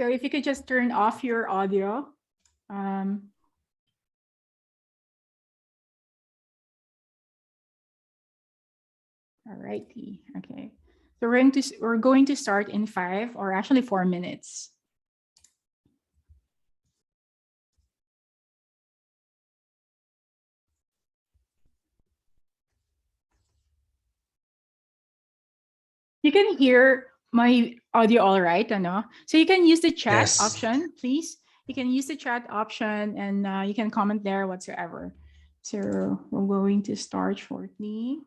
So if you could just turn off your audio. All righty. Okay. So we're going to start in 5 or actually 4 minutes. You can hear my audio all right, ano? So you can use the chat option, please. You can use the chat option and you can comment there whatsoever. So we're going to start shortly.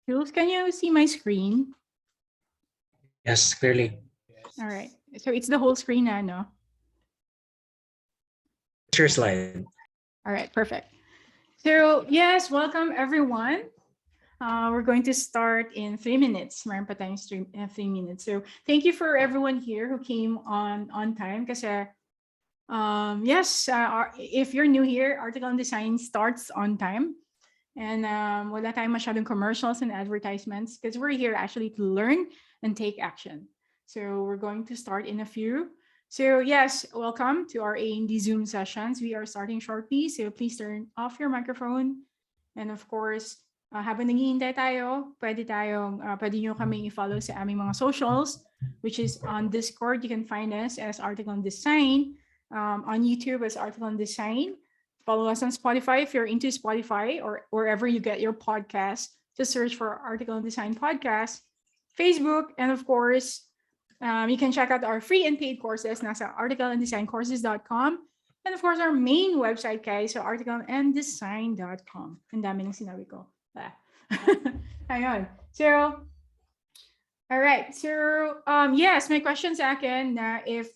Jules, can you see my screen? Yes, clearly. All right. So it's the whole screen now, no? Share slide. All right, perfect. So yes, welcome everyone. We're going to start in 3 minutes. Meron pa tayong 3 minutes. So thank you for everyone here who came on time. Kasi yes, if you're new here, Article and Design starts on time. And wala tayong masyadong commercials and advertisements because we're here actually to learn and take action. So we're going to start in a few. So yes, welcome to our A&D Zoom sessions. We are starting shortly, so please turn off your microphone. And of course, habang naghihintay tayo, pwede nyo kami i-follow sa aming mga socials, which is on Discord. You can find us as Article and Design, on YouTube as Article and Design. Follow us on Spotify if you're into Spotify or wherever you get your podcast. Just search for Article and Design Podcast. Facebook, and of course, you can check out our free and paid courses nasa articleanddesigncourses.com. And of course, our main website, guys, so articleanddesign.com. Ang dami ng sinabi ko. Ayun. So, all right. So, yes, my question sa akin na if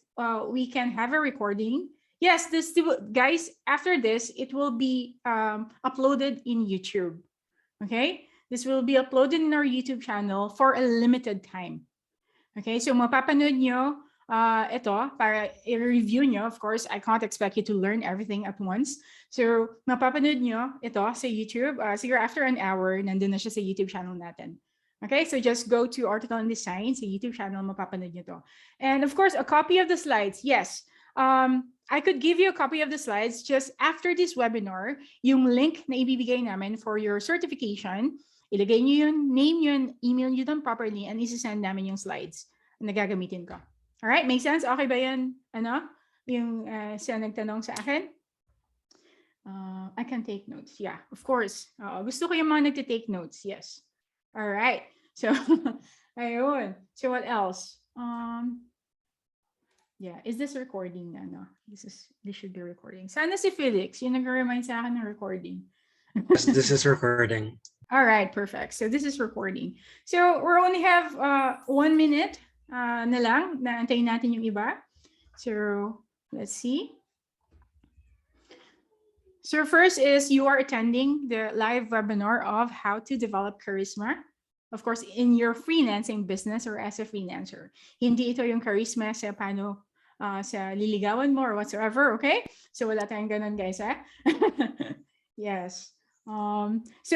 we can have a recording. Yes, guys, after this, it will be uploaded in YouTube. Okay? This will be uploaded in our YouTube channel for a limited time. Okay? So, mapapanood nyo ito para i-review nyo. Of course, I can't expect you to learn everything at once. So, mapapanood nyo ito sa YouTube. Siguro after an hour, nandun na siya sa YouTube channel natin. Okay, so just go to Article and Design sa YouTube channel, mapapanood nyo to. And of course, a copy of the slides. Yes, I could give you a copy of the slides just after this webinar, yung link na ibibigay namin for your certification. Ilagay nyo yun, name yun, email nyo them properly, and isisend namin yung slides na gagamitin ko. Alright, make sense? Okay ba yun? Ano? Yung siya nagtanong sa akin? I can take notes. Yeah, of course. Gusto ko yung mga nagtitake notes. Yes. All right. So, ayun. So what else? Yeah, is this recording na, no? This should be recording. Sana si Felix, yung nag-remind sa akin ng recording. Yes, this is recording. All right, perfect. So this is recording. So we only have 1 minute na lang na antayin natin yung iba. So let's see. So first is you are attending the live webinar of how to develop charisma. Of course, in your freelancing business or as a freelancer. Hindi ito yung charisma sa paano sa liligawan mo or whatsoever, okay? So wala tayong ganun, guys, eh? Yes. So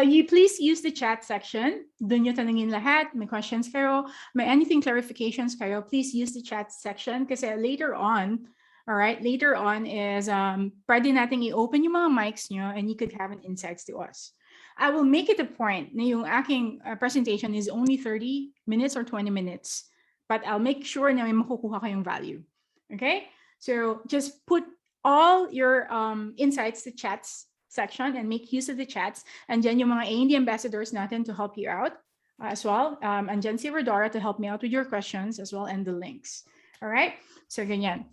you please use the chat section. Doon nyo tanungin lahat. May questions kayo, may anything clarifications kayo, please use the chat section kasi later on, all right, later on is pwede nating i-open yung mga mics nyo and you could have an insights to us. I will make it a point na yung aking presentation is only 30 minutes or 20 minutes, but I'll make sure na may makukuha kayong value. Okay? So just put all your insights to chats section and make use of the chats. And then yung mga A&D ambassadors natin to help you out as well. And Jen si Rodora to help me out with your questions as well and the links. All right? So ganyan.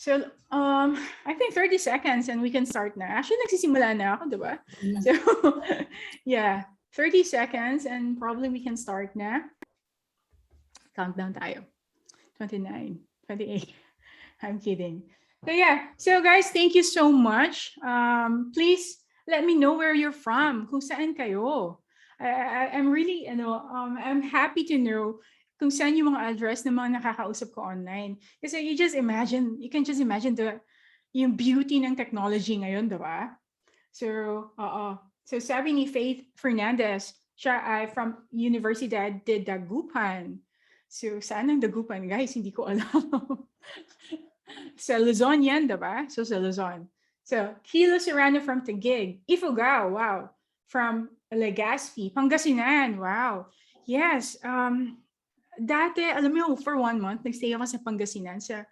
So, I think 30 seconds and we can start na. Actually, nagsisimula na ako, diba? So, yeah, 30 seconds and probably we can start na. Countdown tayo. 29, 28. I'm kidding. So, yeah. So, guys, thank you so much. Please let me know where you're from. Kung saan kayo. I'm really, I'm happy to know kung saan yung mga address ng mga nakakausap ko online. Kasi you can just imagine yung beauty ng technology ngayon, di ba? So, so sabi ni Faith Fernandez, siya ay from Universidad de Dagupan. So, saan ang Dagupan, guys? Hindi ko alam. Sa Luzon yan, diba? So, sa Luzon. So, Kilo Serrano from Taguig. Ifugao, wow. From Legazpi, Pangasinan, wow. Yes, dati, alam mo, for 1 month, nagstay ako sa Pangasinan, sa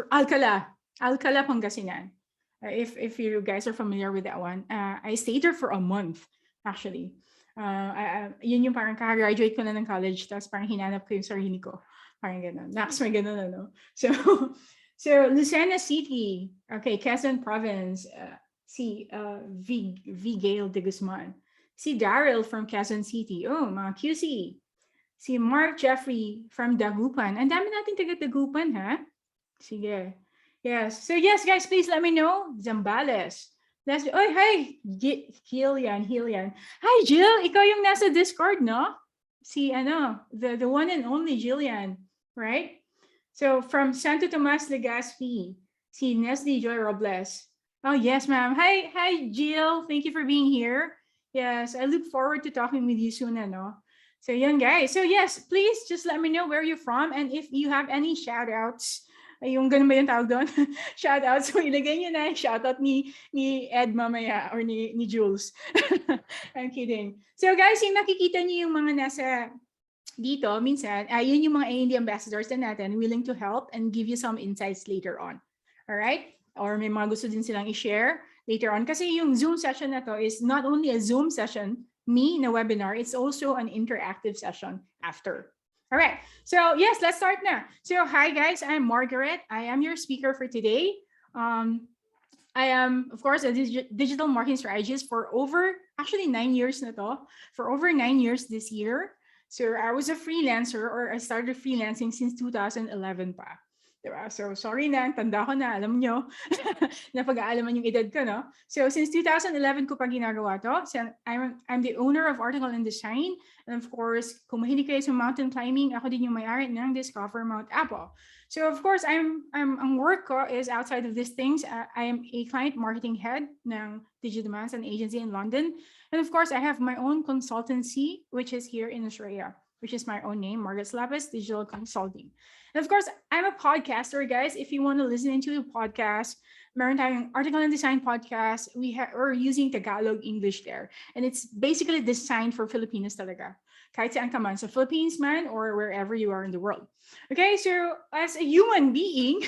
Alcala, Pangasinan. If you guys are familiar with that one, I stayed there for a month, actually. Yun yung parang kaka-graduate ko na ng college, tapos parang hinanap ko yung sarili ko. Parang gano'n. Next, may gano'n, ano. So, so Lucena City, okay, Quezon Province, si V. Gale de Guzman. Si Daryl from Quezon City. Oh, mga QC. Si Mark Jeffrey from Dagupan. Ang dami nating taga Dagupan, ha? Sige. Yes. So yes, guys, please let me know. Zambales. Oh, hi, Hilian. Hi, Jill. Ikaw yung nasa Discord, no? Si, the one and only Jillian, right? So, from Santo Tomas, Legazpi, si Nestle Joy Robles. Oh, yes, ma'am. Hi, Jill. Thank you for being here. Yes, I look forward to talking with you soon, ano? So, yan, guys. So, yes, please just let me know where you're from and if you have any shout-outs. Yung ganun ba yung tawag doon? Shoutouts. So, ilagay nyo na yung shoutout ni Ed mamaya or ni Jules. I'm kidding. So, guys, yung nakikita nyo yung mga nasa dito, minsan, yun yung mga A&D ambassadors na natin willing to help and give you some insights later on. Alright? Or may mga gusto din silang i-share later on. Kasi yung Zoom session na to is not only a Zoom session, na webinar, it's also an interactive session after. All right, so yes, let's start now. So hi guys, I'm Margaret. I am your speaker for today. I am, of course, a digital marketing strategist for actually 9 years na to, for over 9 years this year. So I was a freelancer, or I started freelancing since 2011 pa. Diba? So sorry na, tanda ko na, alam nyo, na pag-aalaman yung edad ko, no? So since 2011 ko pa ginagawa to. So I'm the owner of Article and Design. And of course, kung mahilig kayo sa mountain climbing, ako din yung may-ari ng Discover Mount Apple. So of course, ang work ko is outside of these things. I am a client marketing head ng Digital Demands and Agency in London. And of course, I have my own consultancy, which is here in Australia, which is my own name, Margaret Sulapas Digital Consulting. And of course, I'm a podcaster, guys. If you want to listen into a podcast, meron tayong Article and Design podcast. We're using Tagalog English there. And it's basically designed for Filipinos talaga. Kahit saan ka man, sa Philippines man, or wherever you are in the world. Okay, so as a human being,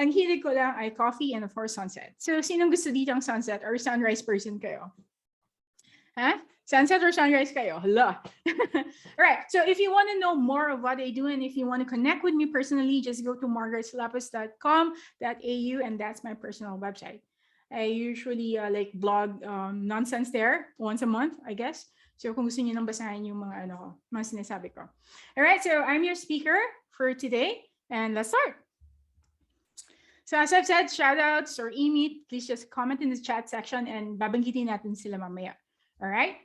ang hilig ko lang ay coffee and of course sunset. So sinong gusto dito ang sunset or sunrise person kayo? Huh? Sunset or sunrise kayo? Hala. All right. So if you want to know more of what I do and if you want to connect with me personally, just go to margaretsulapas.com.au and that's my personal website. I usually blog nonsense there once a month, I guess. So kung gusto niyo nang basahin yung mga sinasabi ko. All right. So I'm your speaker for today and let's start. So as I've said, shoutouts or e-meet, please just comment in the chat section and babanggitin natin sila mamaya. All right.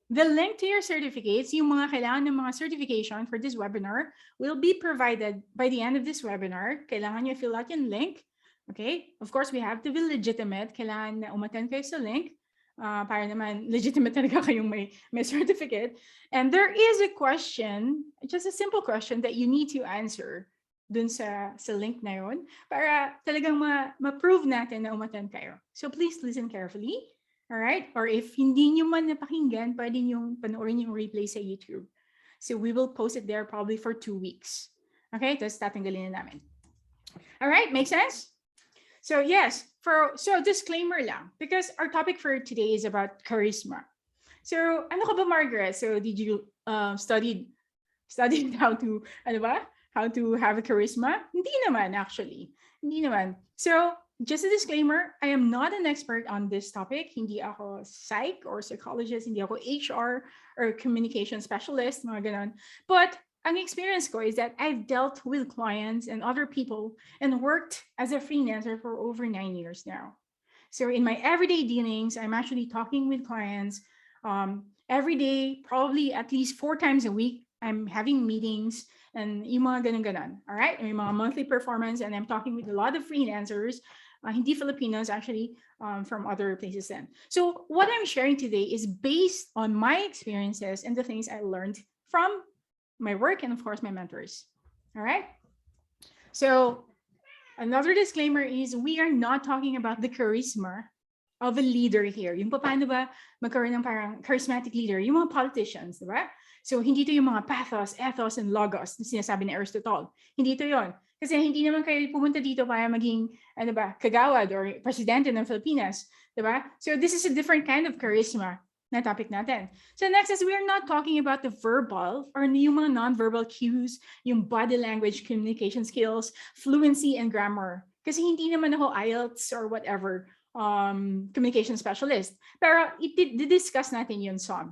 The link to your certificates, yung mga kailangan ng mga certification for this webinar will be provided by the end of this webinar. Kailangan nyo fill out yung link. Okay. Of course, we have to be legitimate. Kailangan na umattend kayo sa link para naman legitimate talaga kayong may certificate. And there is a question, just a simple question that you need to answer dun sa link na yun para talagang ma-prove natin na umattend kayo. So please listen carefully. All right? Or if hindi nyo man napakinggan, pwede nyo panoorin yung replay sa YouTube. So we will post it there probably for 2 weeks. Okay? Tapos tatanggalin na namin. All right? Make sense? So yes, so disclaimer lang, because our topic for today is about charisma. So ano ka ba, Margaret? So did you studied how to have a charisma? Hindi naman, actually. Hindi naman. So just a disclaimer, I am not an expert on this topic. Hindi ako psych or psychologist, hindi ako HR or communication specialist, mga ganon. But ang experience ko is that I've dealt with clients and other people and worked as a freelancer for over 9 years now. So in my everyday dealings, I'm actually talking with clients Every day, probably at least 4 times a week, I'm having meetings and yung mga ganun-ganon. All right? Yung mga monthly performance, and I'm talking with a lot of freelancers, hindi Filipinos actually, from other places then. So what I'm sharing today is based on my experiences and the things I learned from my work and of course my mentors. All right? So another disclaimer is we are not talking about the charisma of a leader here. Yung paano ba magkaroon ng parang charismatic leader, yung mga politicians, di ba? So hindi ito yung mga pathos, ethos, and logos na sinasabi ni Aristotle. Hindi ito yon. Kasi hindi naman kayo pumunta dito para maging, ano ba, kagawad or presidente ng Pilipinas, di ba? So this is a different kind of charisma na topic natin. So next is we're not talking about the verbal or yung mga non-verbal cues, yung body language communication skills, fluency and grammar. Kasi hindi naman ako IELTS or whatever communication specialist. Pero i-discuss natin yun some.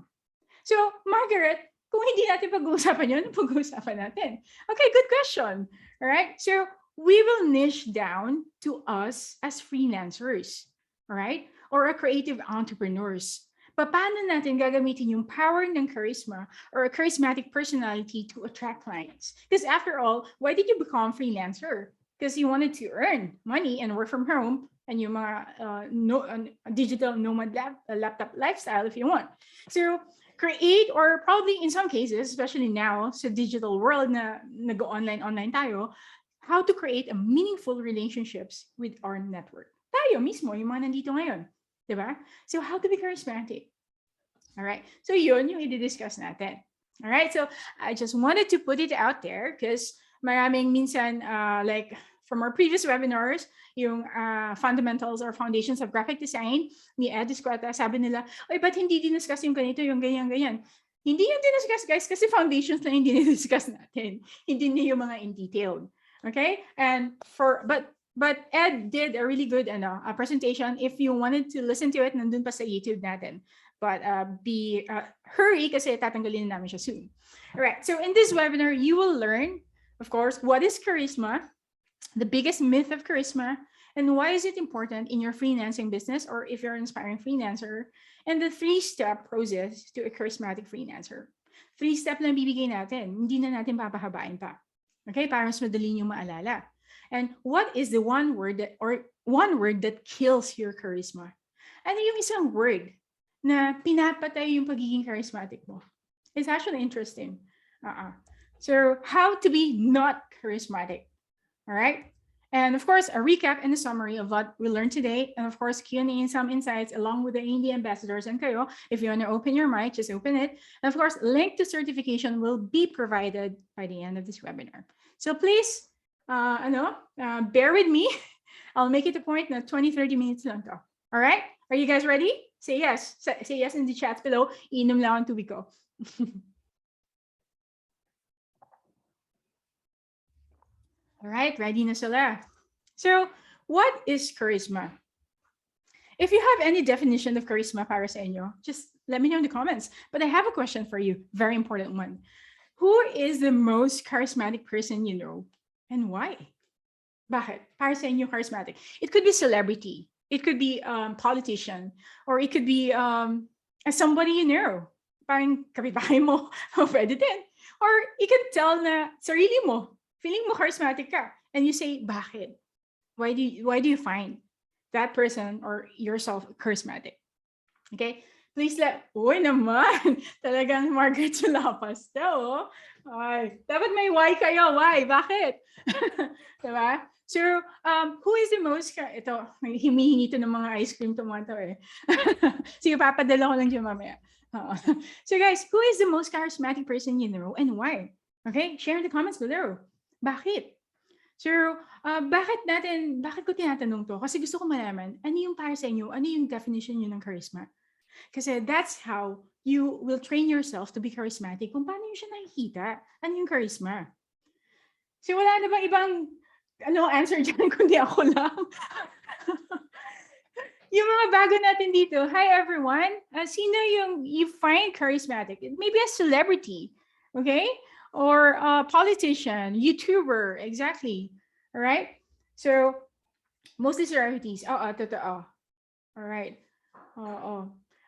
So Margaret, kung hindi natin pag-uusapan yun, pag-uusapan natin. Okay, good question. All right, so we will niche down to us as freelancers, all right, or a creative entrepreneurs. Paano natin gagamitin yung power ng charisma or a charismatic personality to attract clients? Because after all, why did you become freelancer? Because you wanted to earn money and work from home and yung mga digital nomad laptop lifestyle if you want. So create, or probably in some cases, especially now sa digital world na nag-online tayo, how to create a meaningful relationships with our network. Tayo mismo, yung mga nandito ngayon. Diba? So how to be charismatic. All right. So yun yung i-discuss natin. All right. So I just wanted to put it out there because maraming minsan, like from our previous webinars, yung fundamentals or foundations of graphic design ni Ed Escueta, sabi nila, oy, ba't hindi diniscuss yung ganito, yung ganyan. Hindi yung diniscuss, guys, kasi foundations na hindi discuss natin. Hindi na yung mga in detail. Okay? And but Ed did a really good a presentation. If you wanted to listen to it, nandun pa sa YouTube natin. But hurry kasi tatanggalin namin siya soon. All right. So in this webinar, you will learn, of course, what is charisma, the biggest myth of charisma, and why is it important in your freelancing business or if you're an inspiring freelancer, and the 3-step process to a charismatic freelancer. 3-step lang bibigay natin. Hindi na natin papahabain pa. Okay? Para mas madali nyo maalala. And what is the one word that kills your charisma? Ano yung isang word na pinapatay yung pagiging charismatic mo? It's actually interesting. So how to be not charismatic? All right. And of course, a recap and a summary of what we learned today. And of course, Q&A and some insights along with the A&D ambassadors and kayo. If you want to open your mic, just open it. And of course, link to certification will be provided by the end of this webinar. So please, bear with me. I'll make it a point na 20-30 minutes lang to. All right? Are you guys ready? Say yes. Say yes in the chat below. Inom lang ang tubig ko. All right, ready na sila. So, what is charisma? If you have any definition of charisma para sa inyo, just let me know in the comments. But I have a question for you, very important one. Who is the most charismatic person you know and why? Bakit? Para sa inyo charismatic. It could be celebrity. It could be politician. Or it could be somebody you know. Parang kapitbahay mo o president. Or you can tell na sarili mo. Feeling mo charismatic ka. And you say, bakit? Why do you find that person or yourself charismatic? Okay? Please uy naman, talagang Margaret Sulapas daw. Ay, dapat may why kayo. Why? Bakit? Diba? So, who is the most, ito, himihingi to ng mga ice cream to mga to eh. Sige, papadala ko lang dyan mamaya. So guys, who is the most charismatic person you know and why? Okay? Share in the comments below. Bakit? So, bakit ko tinatanong to? Kasi gusto ko malaman, ano yung para sa inyo? Ano yung definition nyo ng charisma? Kasi that's how you will train yourself to be charismatic. Kung paano yun siya nakikita? Ano yung charisma? So, wala na bang ibang answer dyan kundi ako lang? Yung mga bago natin dito, hi everyone. Sino yung you find charismatic? Maybe a celebrity, okay? Or a politician, YouTuber, exactly. All right? So, mostly celebrities. Totoo. All right.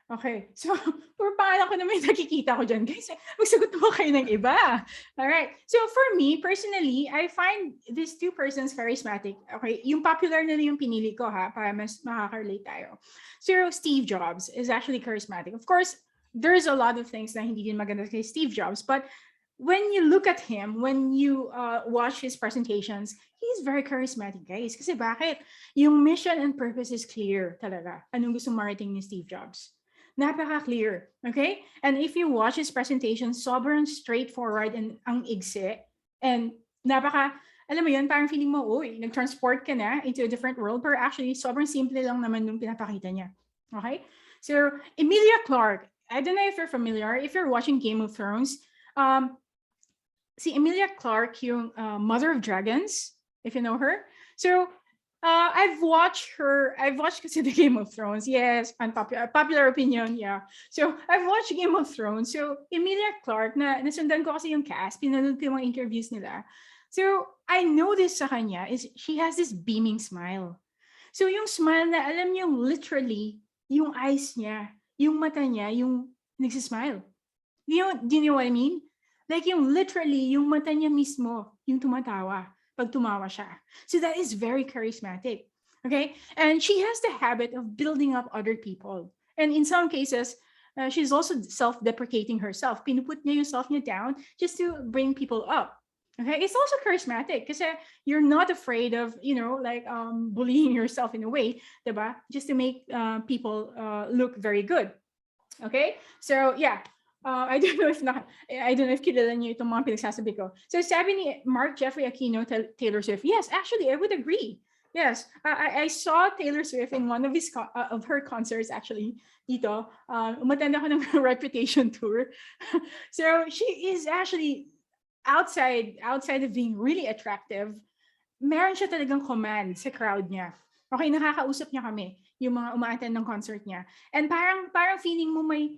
Okay. So, we're pangalan ko na may nakikita ko dyan. Guys, magsagot mo kayo ng iba. Alright. So for me, personally, I find these two persons charismatic. Okay, yung popular na yung pinili ko ha, para mas makaka-relate tayo. So Steve Jobs is actually charismatic. Of course, there's a lot of things na hindi din maganda kay Steve Jobs, but when you look at him, when you watch his presentations, he's very charismatic, guys. Kasi bakit? Yung mission and purpose is clear talaga. Anong gusto marating ni Steve Jobs? Napaka-clear, okay? And if you watch his presentation, sobrang straightforward and ang igsi. And alam mo yun, parang feeling mo, uy, nag-transport ka na into a different world, pero actually, sobrang simple lang naman nung pinapakita niya. Okay? So, Emilia Clarke, I don't know if you're familiar, if you're watching Game of Thrones, si Emilia Clarke, yung Mother of Dragons, if you know her. So, I've watched kasi the Game of Thrones. Yes, popular opinion, yeah. So, I've watched Game of Thrones. So, Emilia Clarke, nasundan ko kasi yung cast, pinanood ko yung mga interviews nila. So, I noticed sa kanya is she has this beaming smile. So, yung smile na alam niyo literally, yung eyes niya, yung mata niya, yung nagsismile. Do you know what I mean? Like yung literally, yung mata niya mismo, yung tumatawa pag tumawa siya. So that is very charismatic. Okay? And she has the habit of building up other people. And in some cases, she's also self-deprecating herself. Pinuput niya yung self niya down just to bring people up. Okay? It's also charismatic kasi you're not afraid of, bullying yourself in a way, diba? Just to make people look very good. Okay? So, yeah. I don't know if kilala niyo itong mga pinagsasabi ko. So sabi ni Mark Jeffrey Aquino, Taylor Swift. Yes, actually, I would agree. Yes, I saw Taylor Swift in one of her concerts actually. Dito, umattend ako ng Reputation tour. So she is actually outside of being really attractive. Meron siya talagang command sa crowd niya. Okay, nakakausap niya kami, yung mga umaattend ng concert niya. And parang feeling mo may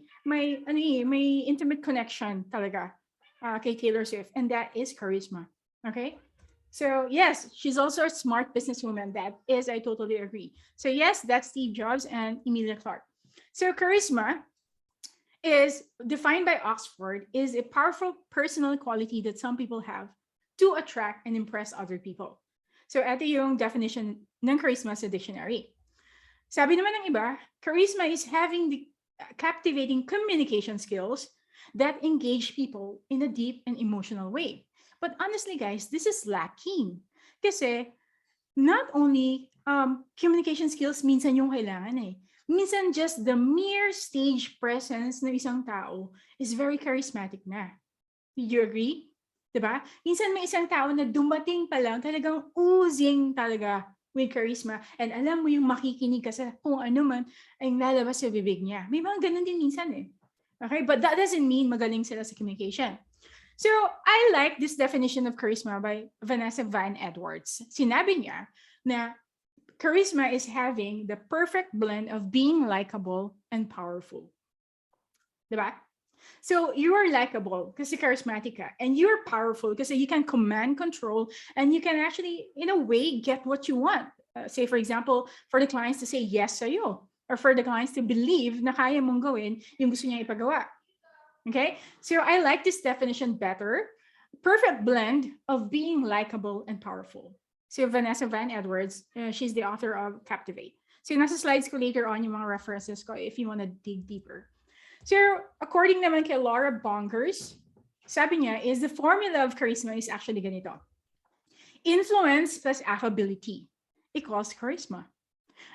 intimate connection talaga kay Taylor Swift, and that is charisma. Okay? So, yes, she's also a smart businesswoman. That is, I totally agree. So, yes, that's Steve Jobs and Emilia Clarke. So, charisma is defined by Oxford is a powerful personal quality that some people have to attract and impress other people. So, ito yung definition ng charisma sa dictionary. Sabi naman ng iba, charisma is having the captivating communication skills that engage people in a deep and emotional way. But honestly, guys, this is lacking. Kasi not only communication skills minsan yung kailangan eh. Minsan just the mere stage presence ng isang tao is very charismatic na. Did you agree? Diba? Minsan may isang tao na dumating pa lang, talagang oozing talaga with charisma. And alam mo yung makikinig ka sa kung ano man ay lalabas sa bibig niya. May mga ganun din minsan eh. Okay? But that doesn't mean magaling sila sa communication. So, I like this definition of charisma by Vanessa Van Edwards. Sinabi niya na charisma is having the perfect blend of being likable and powerful. Diba? So you are likable kasi charismatic ka, and you're powerful kasi you can command, control, and you can actually, in a way, get what you want. Say, for example, for the clients to say yes sa'yo, or for the clients to believe na kaya mong gawin yung gusto niya ipagawa. Okay? So I like this definition better. Perfect blend of being likable and powerful. So Vanessa Van Edwards, she's the author of Captivate. So nasa slides ko later on yung mga references ko if you want to dig deeper. So, according naman kay Laura Bongers, sabi niya is the formula of charisma is actually ganito. Influence plus affability equals charisma.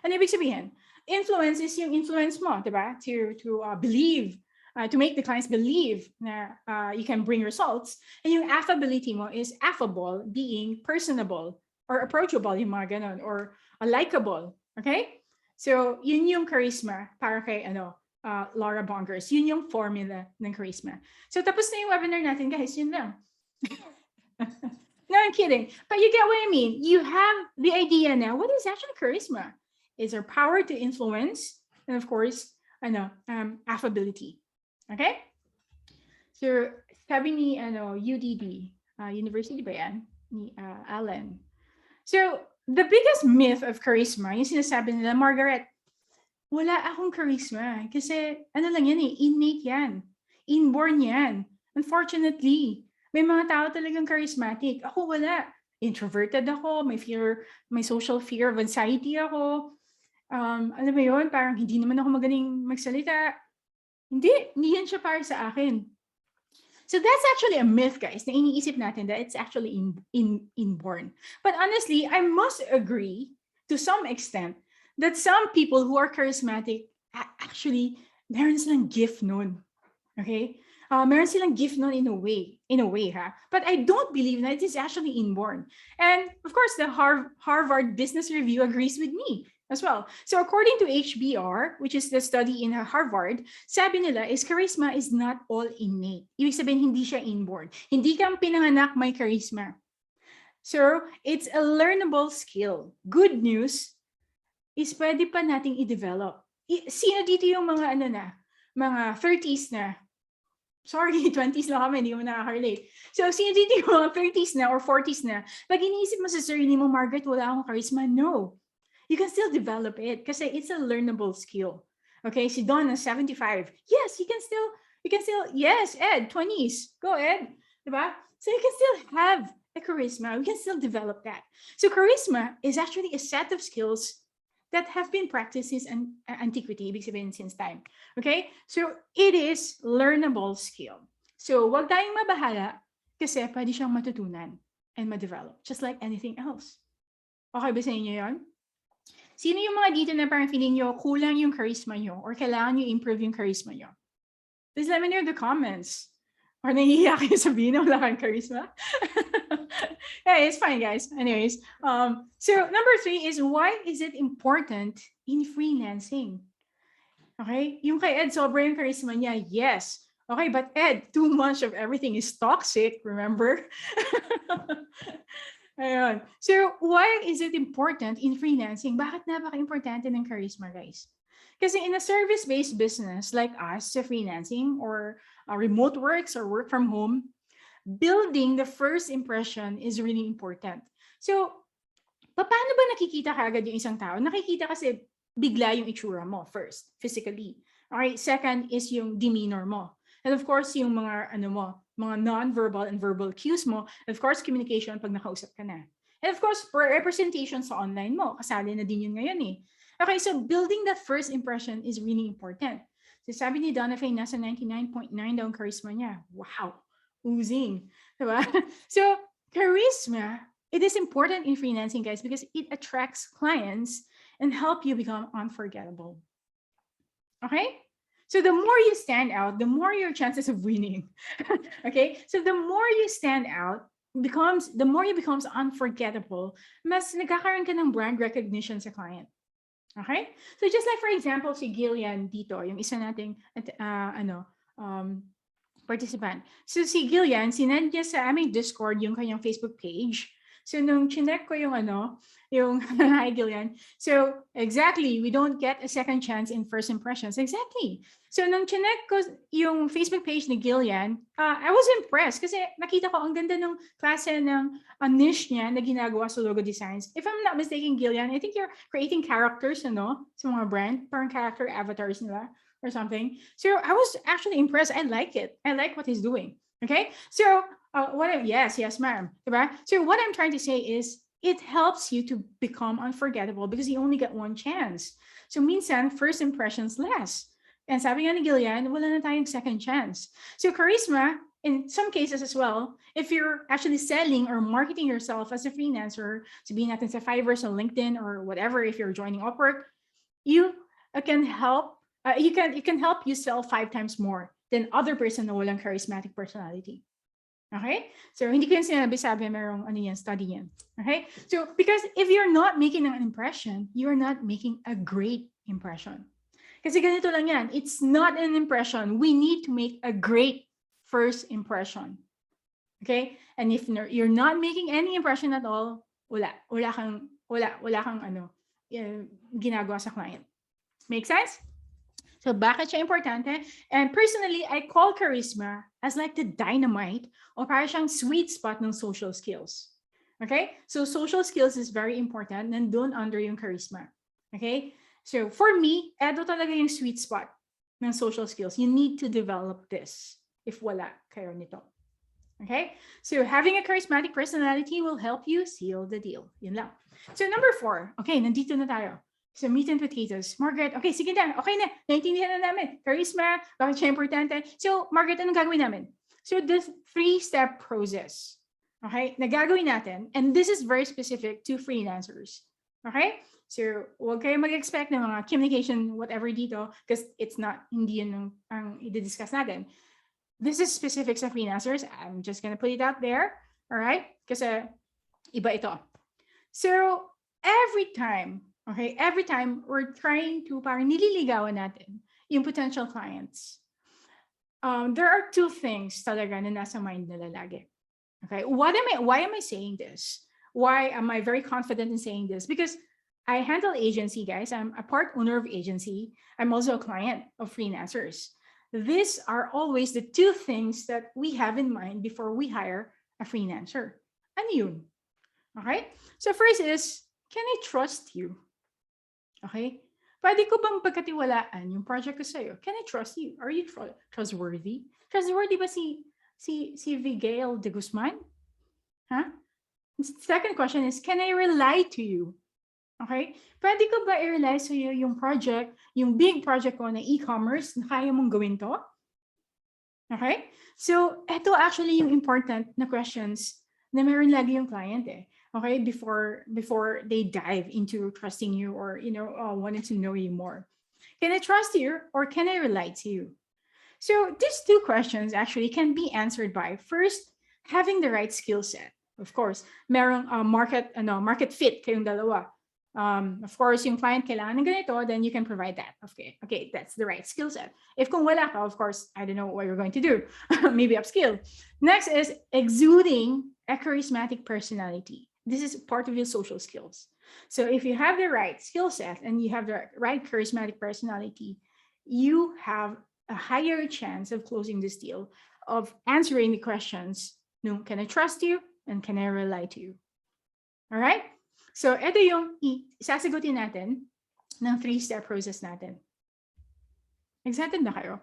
Ano ibig sabihin? Influence is yung influence mo, diba? To believe, to make the clients believe na you can bring results. And yung affability mo is affable, being personable or approachable, yung mga ganon, or likable. Okay? So, yun yung charisma para kay Laura Bongers. Yun yung formula ng charisma. So, tapos na yung webinar natin, guys. Yun lang. No, I'm kidding. But you get what I mean. You have the idea now. What is actually charisma? It's our power to influence. And of course, affability. Okay? So, sabi ni UDD, University ba yan? Ni Allen. So, the biggest myth of charisma, yung sinasabi nila, Margaret, wala akong charisma. Kasi ano lang yan innate yan. Inborn yan. Unfortunately, may mga tao talagang charismatic. Ako wala. Introverted ako, may social fear of anxiety ako. Alam mo yun, parang hindi naman ako magaling magsalita. Hindi yan siya para sa akin. So that's actually a myth, guys, na iniisip natin that it's actually inborn. But honestly, I must agree to some extent that some people who are charismatic actually meron silang gift nun. Okay? Meron silang gift nun in a way, ha? But I don't believe that it is actually inborn. And of course, the Harvard Business Review agrees with me as well. So according to HBR, which is the study in Harvard, sabi nila is charisma is not all innate. Ibig sabihin, hindi siya inborn. Hindi kang pinanganak may charisma. So it's a learnable skill. Good news is pwede pa nating i-develop. Sino dito yung mga mga 30s na? Sorry, 20s lang kami, hindi mo nakaka-relate. So, sino dito yung mga 30s na or 40s na? Pag iniisip mo sa sarili mo, Margaret, wala akong charisma. No. You can still develop it kasi it's a learnable skill. Okay, si Donna, 75. Yes, you can still, yes, Ed, 20s. Go, Ed. Diba? So you can still have a charisma. We can still develop that. So charisma is actually a set of skills that have been practiced since antiquity, ibig sabihin since time. Okay? So it is learnable skill. So wag tayong mabahala kasi pwede siyang matutunan and ma-develop just like anything else. Okay ba sa inyo yun? Sino yung mga dito na parang feeling nyo kulang yung charisma nyo or kailangan nyo improve yung charisma nyo? Please let me know in the comments. Or nahihiya kayo sabihin na wala kang charisma? Hey, it's fine, guys. Anyways, so number 3 is why is it important in freelancing? Okay? Yung kay Ed, sobrang yung charisma niya. Yes. Okay, but Ed, too much of everything is toxic, remember? Ayun. So, why is it important in freelancing? Bakit napaka-importante ng charisma, guys? Kasi in a service-based business like us sa freelancing or remote works or work from home, building the first impression is really important. So, paano ba nakikita kaagad yung isang tao? Nakikita kasi bigla yung itsura mo first, physically. Okay, second is yung demeanor mo. And of course, yung mga mga non-verbal and verbal cues mo, and of course, communication pag nakausap ka na. And of course, representation sa online mo, kasali na din yun ngayon eh. Okay, so building that first impression is really important. So sabi ni Donna Faye, nasa 99.9 daw ang charisma niya. Wow, oozing. Diba? So, charisma, it is important in freelancing, guys, because it attracts clients and help you become unforgettable. Okay? So the more you stand out, the more your chances of winning. Okay? So the more you stand out, the more you becomes unforgettable, mas nagkakaroon ka ng brand recognition sa client. Okay? So just like for example, si Gillian dito, yung isa nating participant. So si Gillian, sinend niya sa aming Discord yung kanyang Facebook page. So nung chinek ko yung hi Gillian. So exactly, we don't get a second chance in first impressions. Exactly. So nung chinek ko yung Facebook page ni Gillian, I was impressed kasi nakita ko ang ganda ng klase ng niche niya na ginagawa sa logo designs. If I'm not mistaken, Gillian, I think you're creating characters, sa mga brand, parang character avatars nila or something. So I was actually impressed. I like it. I like what he's doing. Okay. So yes, ma'am. Diba? So what I'm trying to say is it helps you to become unforgettable because you only get one chance. So minsan, first impressions last. And sabi nga ni Gillian, wala na tayong second chance. So charisma, in some cases as well, if you're actually selling or marketing yourself as a freelancer, sabihin natin sa Fiverr, sa LinkedIn, or whatever, if you're joining Upwork, you can help you sell 5 times more than other person na walang charismatic personality. Okay? So, hindi ko yung sinabi, merong study yan. Okay? So, because if you're not making an impression, you're not making a great impression. Kasi ganito lang yan. It's not an impression. We need to make a great first impression. Okay? And if you're not making any impression at all, wala kang ginagawa sa client. Make sense? So bakit siya importante? And personally, I call charisma as like the dynamite or parang siyang sweet spot ng social skills. Okay? So social skills is very important and don't under yung charisma. Okay? So for me, eto talaga yung sweet spot ng social skills. You need to develop this if wala kayo nito. Okay? So having a charismatic personality will help you seal the deal. Yun lang. So number 4. Okay, nandito na tayo. So meat and potatoes. Margaret, okay, sige na. Okay na. Naintindihan na namin. Charisma, bakit siya importante. So Margaret, anong gagawin namin? So this 3-step process. Okay, na gagawin natin. And this is very specific to freelancers. Okay? So, huwag kayo mag-expect ng mga communication, whatever dito, because it's not, hindi yun ang i-discuss natin. This is specific sa freelancers. I'm just gonna put it out there. All right? Kasi iba ito. So, every time we're trying to parang nililigawan natin yung potential clients, there are 2 things talaga na nasa mind nila lagi. Okay? Why am I saying this? Why am I very confident in saying this? Because I handle agency, guys. I'm a part owner of agency. I'm also a client of freelancers. These are always the 2 things that we have in mind before we hire a freelancer. Ano yun? Okay? So first is, can I trust you? Okay? Pwede ko bang pagkatiwalaan yung project ko sa'yo? Can I trust you? Are you trustworthy? Trustworthy ba si Miguel de Guzman? Huh? Second question is, can I rely to you? Okay? Pwede ko ba i-rely sa'yo yung project, yung big project ko na e-commerce, na kaya mong gawin to? Okay? So, ito actually yung important na questions na meron lagi yung client eh. Okay? Before they dive into trusting you or, wanting to know you more. Can I trust you or can I rely to you? So, these 2 questions actually can be answered by, first, having the right skill set. Of course, merong market fit kayong dalawa. Of course, yung client kailangan ng ganito, then you can provide that. Okay, that's the right skill set. If kung wala ka, of course, I don't know what you're going to do. Maybe upskill. Next is exuding a charismatic personality. This is part of your social skills. So if you have the right skill set and you have the right charismatic personality, you have a higher chance of closing this deal, of answering the questions, can I trust you and can I rely to you? All right? So, ito yung sasagutin natin ng 3-step process natin. Excited na kayo?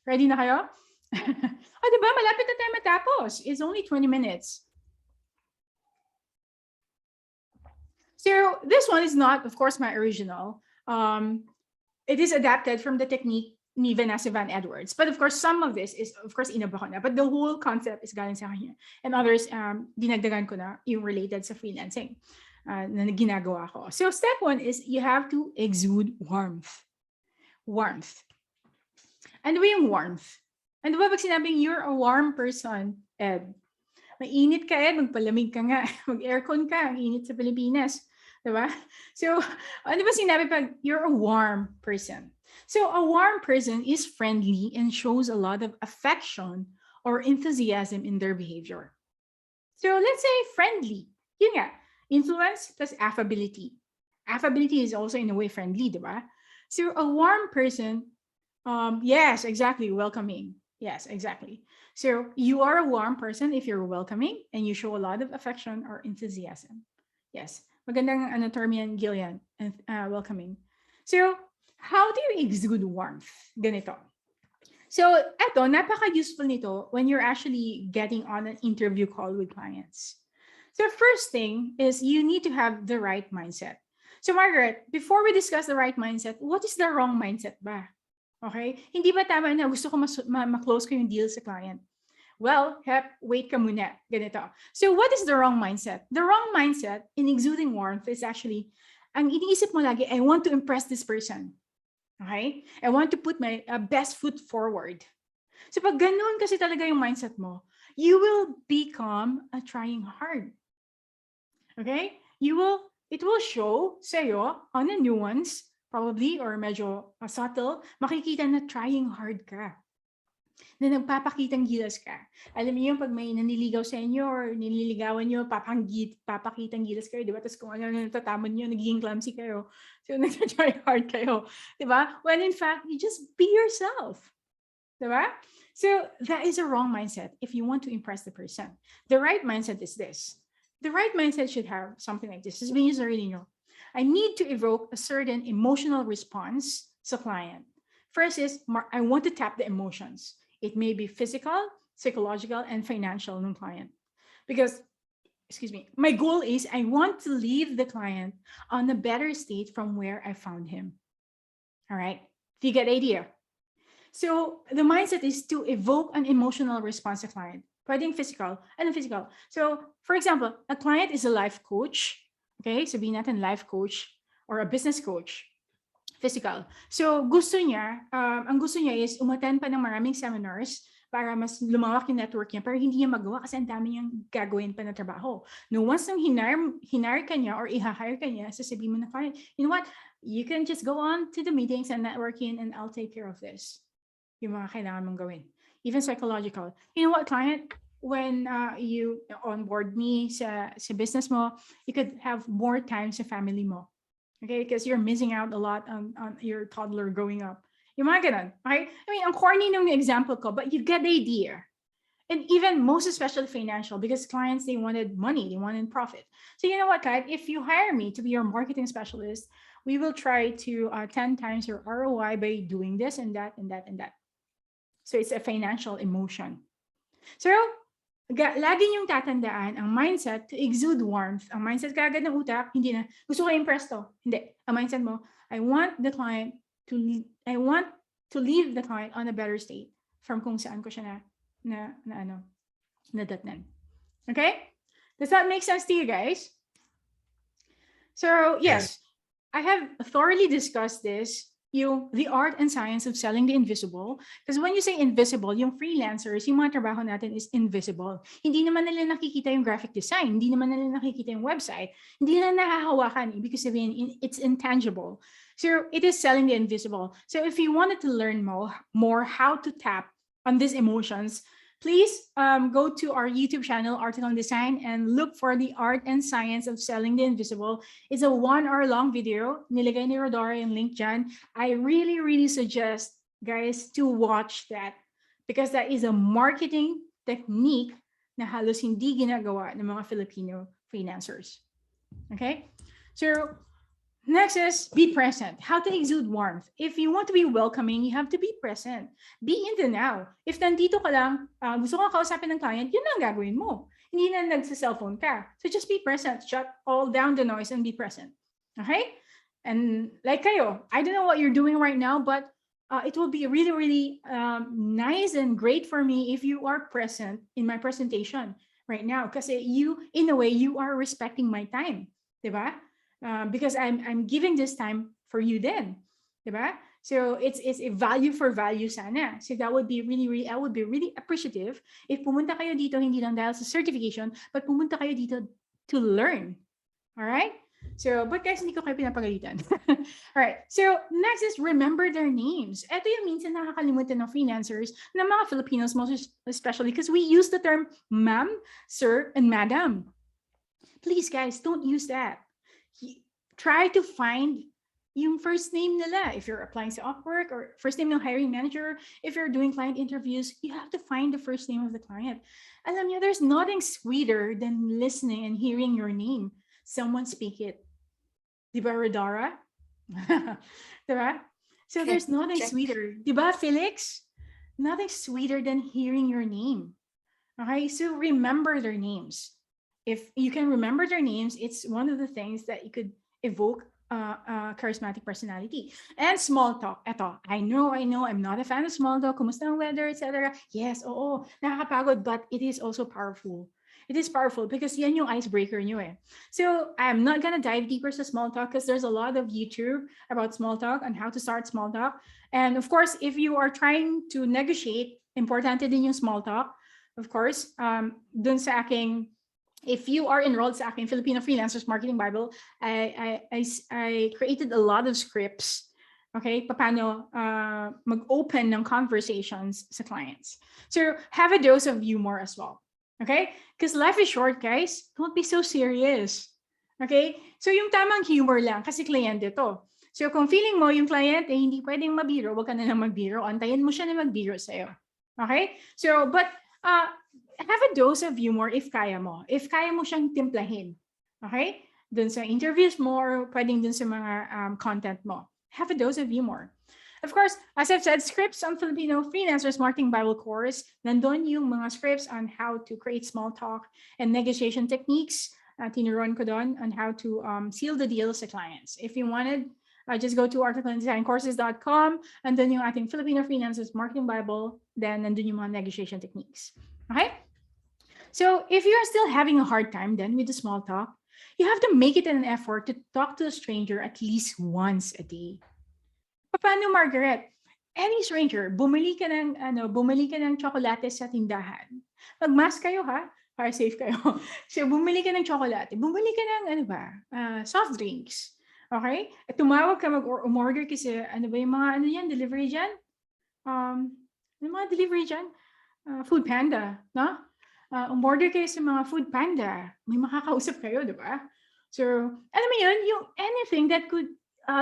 Ready na kayo? Diba? Malapit na tayo matapos. It's only 20 minutes. So, this one is not, of course, my original. It is adapted from the technique ni Vanessa Van Edwards. But of course, some of this is, of course, inaba ko na. But the whole concept is galing sa kanya. And others, dinagdagan ko na yung related sa freelancing. Na ginagawa ko. So step 1 is you have to exude warmth. Warmth. Ano ba yung warmth? Ano ba pag sinabing you're a warm person, Ed? Mainit ka, Ed, magpalamig ka nga. Mag-aircon ka, ang init sa Pilipinas. Diba? So, ano ba sinabi pag you're a warm person? So a warm person is friendly and shows a lot of affection or enthusiasm in their behavior. So let's say friendly. Yun nga. Influence plus affability. Affability is also in a way friendly, diba? So a warm person, yes, exactly, welcoming. Yes, exactly. So you are a warm person if you're welcoming and you show a lot of affection or enthusiasm. Yes, magandang term yan, Gillian, and welcoming. So how do you exude warmth? Ganito. So eto, napaka-useful nito when you're actually getting on an interview call with clients. So first thing is you need to have the right mindset. So Margaret, before we discuss the right mindset, what is the wrong mindset ba? Okay? Hindi ba tama na gusto ko ma-close ko yung deal sa client? Well, wait ka muna. Ganito. So what is the wrong mindset? The wrong mindset in exuding warmth is actually, ang iniisip mo lagi, I want to impress this person. Okay? I want to put my best foot forward. So pag ganun kasi talaga yung mindset mo, you will become trying hard. Okay? It will show sa'yo on a nuance, probably, or medyo subtle, makikita na trying hard ka. Na nagpapakitang gilas ka. Alam niyo yung pag may naniligaw sa inyo or nililigawan nyo, papakitang gilas kayo, di ba? Tapos kung ano natatamad nyo, nagiging clumsy kayo. So, nag-try hard kayo. Di ba? When in fact, you just be yourself. Di ba? So, that is a wrong mindset if you want to impress the person. The right mindset is this. The right mindset should have something like this. Sabihin niyo sa sarili nyo, I need to evoke a certain emotional response sa client. First is, I want to tap the emotions. It may be physical, psychological, and financial ng client. Because, excuse me, my goal is I want to leave the client on a better state from where I found him. All right? Do you get the idea? So the mindset is to evoke an emotional response to client. Pwedeng physical, and physical. So for example, a client is a life coach. Okay, sabihin natin life coach or a business coach. Physical. So gusto niya, ang gusto niya is umattend pa ng maraming seminars para mas lumawak yung network niya, pero hindi niya magawa kasi ang dami niyang gagawin pa na trabaho. No, once nang hinire ka niya or i-hire ka niya, sasabihin mo na, fine, you know what, you can just go on to the meetings and networking and I'll take care of this. Yung mga kailangan mong gawin. Even psychological. You know what, client? When you onboard me sa business mo, you could have more time sa family mo. Okay? Because you're missing out a lot on your toddler growing up. Yung mga ganun. Okay? I mean, ang corny nung example ko, but you get the idea. And even most especially financial, because clients, they wanted money, they wanted profit. So you know what, Kat? If you hire me to be your marketing specialist, we will try to 10 times your ROI by doing this and that and that and that. So it's a financial emotion. So, lagi niyong tatandaan ang mindset to exude warmth. Ang mindset kagad ng utak, hindi na, gusto ko impress to. Hindi. Ang mindset mo, I want to leave the client on a better state from kung saan ko siya nadatnan. Okay? Does that make sense to you guys? So, yes, I have thoroughly discussed this, the art and science of selling the invisible. Because when you say invisible, yung freelancers, yung mga trabaho natin is invisible. Hindi naman nila nakikita yung graphic design. Hindi naman nila nakikita yung website. Hindi nila nahahawakan. Ibig sabihin, it's intangible. So it is selling the invisible. So if you wanted to learn more how to tap on these emotions, please go to our YouTube channel, Art on Design, and look for the art and science of selling the invisible. It's a 1 hour long video. Nilagay ni Rodora yung link dyan. I really, really suggest, guys, to watch that because that is a marketing technique na halos hindi ginagawa ng mga Filipino freelancers. Okay? So, next is be present. How to exude warmth. If you want to be welcoming, you have to be present. Be in the now. If nandito ka lang, gusto kang kausapin ng client, yun lang gagawin mo. Hindi na nagsa-cellphone ka. So just be present. Shut all down the noise and be present. Okay? And like kayo, I don't know what you're doing right now, but it will be really, really nice and great for me if you are present in my presentation right now. Kasi you, in a way, you are respecting my time. Diba? Because I'm giving this time for you then, diba? So it's a value for value sana. So that would be really, I would be really appreciative if pumunta kayo dito hindi lang dahil sa certification, but pumunta kayo dito to learn. All right? So, but guys, hindi ko kayo pinapagalitan. All right. So next is remember their names. Ito yung minsan nakakalimutan ng freelancers, ng mga Filipinos, most especially because we use the term ma'am, sir, and madam. Please, guys, don't use that. Try to find yung first name nila. If you're applying to Upwork or first name ng hiring manager, if you're doing client interviews, you have to find the first name of the client. Alam niyo, there's nothing sweeter than listening and hearing your name. Someone speak it. Diba, Rodora? Diba? So there's nothing sweeter. Diba, Felix? Nothing sweeter than hearing your name. Okay, so remember their names. If you can remember their names, it's one of the things that you could evoke charismatic personality. And small talk. Eto, I know, I'm not a fan of small talk. Kumusta ang weather, etc. Yes, oo, nakakapagod, but it is also powerful. It is powerful because yan yung icebreaker nyo eh. So I'm not gonna dive deeper to small talk because there's a lot of YouTube about small talk and how to start small talk. And of course, if you are trying to negotiate, importante din yung small talk. Of course, dun sa aking, if you are enrolled sa aking Filipino Freelancers Marketing Bible, I created a lot of scripts, okay, paano mag-open ng conversations sa clients. So have a dose of humor as well, okay? Because life is short, guys. Don't be so serious, okay? So yung tamang humor lang, kasi kliyente to. So kung feeling mo yung client hindi pwedeng mabiro, wag ka na lang magbiro, antayin mo siya na magbiro sa'yo, okay? So, but have a dose of humor if kaya mo. If kaya mo siyang timplahin. Okay? dun sa interviews mo or pwedeng dun sa mga content mo. Have a dose of humor. Of course, as I've said, scripts on Filipino Freelancers Marketing Bible course, nandun yung mga scripts on how to create small talk and negotiation techniques. Tinuruan ko doon on how to seal the deals sa clients. If you wanted, just go to articleanddesigncourses.com and then yung ating Filipino Freelancers Marketing Bible, then nandun yung mga negotiation techniques. Okay? So if you're still having a hard time then with the small talk, you have to make it an effort to talk to a stranger at least once a day. Paano, Margaret? Any stranger, bumili ka ng tsokolate sa tindahan. Mag-mask kayo ha, para safe kayo. So bumili ka ng tsokolate, bumili ka ng soft drinks. Okay? At tumawag ka mag-order kasi yung mga delivery dyan? Mga delivery dyan? Food Panda, no? Umorder kayo sa mga Food Panda. May makakausap kayo, di ba? So, alam mo yun, yung anything that could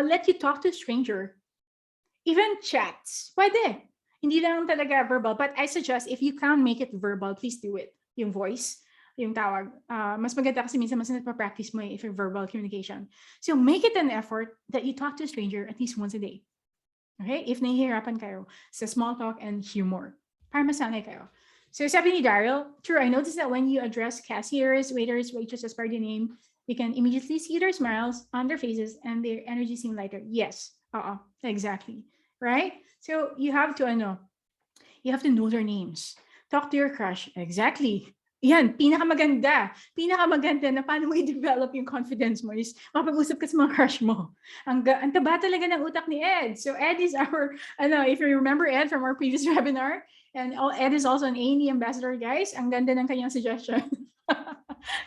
let you talk to a stranger. Even chats, pwede. Hindi lang talaga verbal, but I suggest if you can't make it verbal, please do it. Yung voice, yung tawag. Mas maganda kasi minsan mas nagpa-practice mo if you're verbal communication. So make it an effort that you talk to a stranger at least once a day. Okay? If nahihirapan kayo sa small talk and humor. Para masanay kayo. So sabi ni Daryl, true, I noticed that when you address cashiers, waiters, waitresses by their name, you can immediately see their smiles on their faces and their energy seem lighter. Yes, exactly. Right? So you have to know their names. Talk to your crush. Exactly. Yan, pinakamaganda na paano mo i-develop yung confidence mo is mapag-usap ka sa mga crush mo. Ang taba talaga ng utak ni Ed. So Ed is our, if you remember Ed from our previous webinar, and Ed is also an A&D ambassador, guys. Ang ganda ng kanyang suggestion.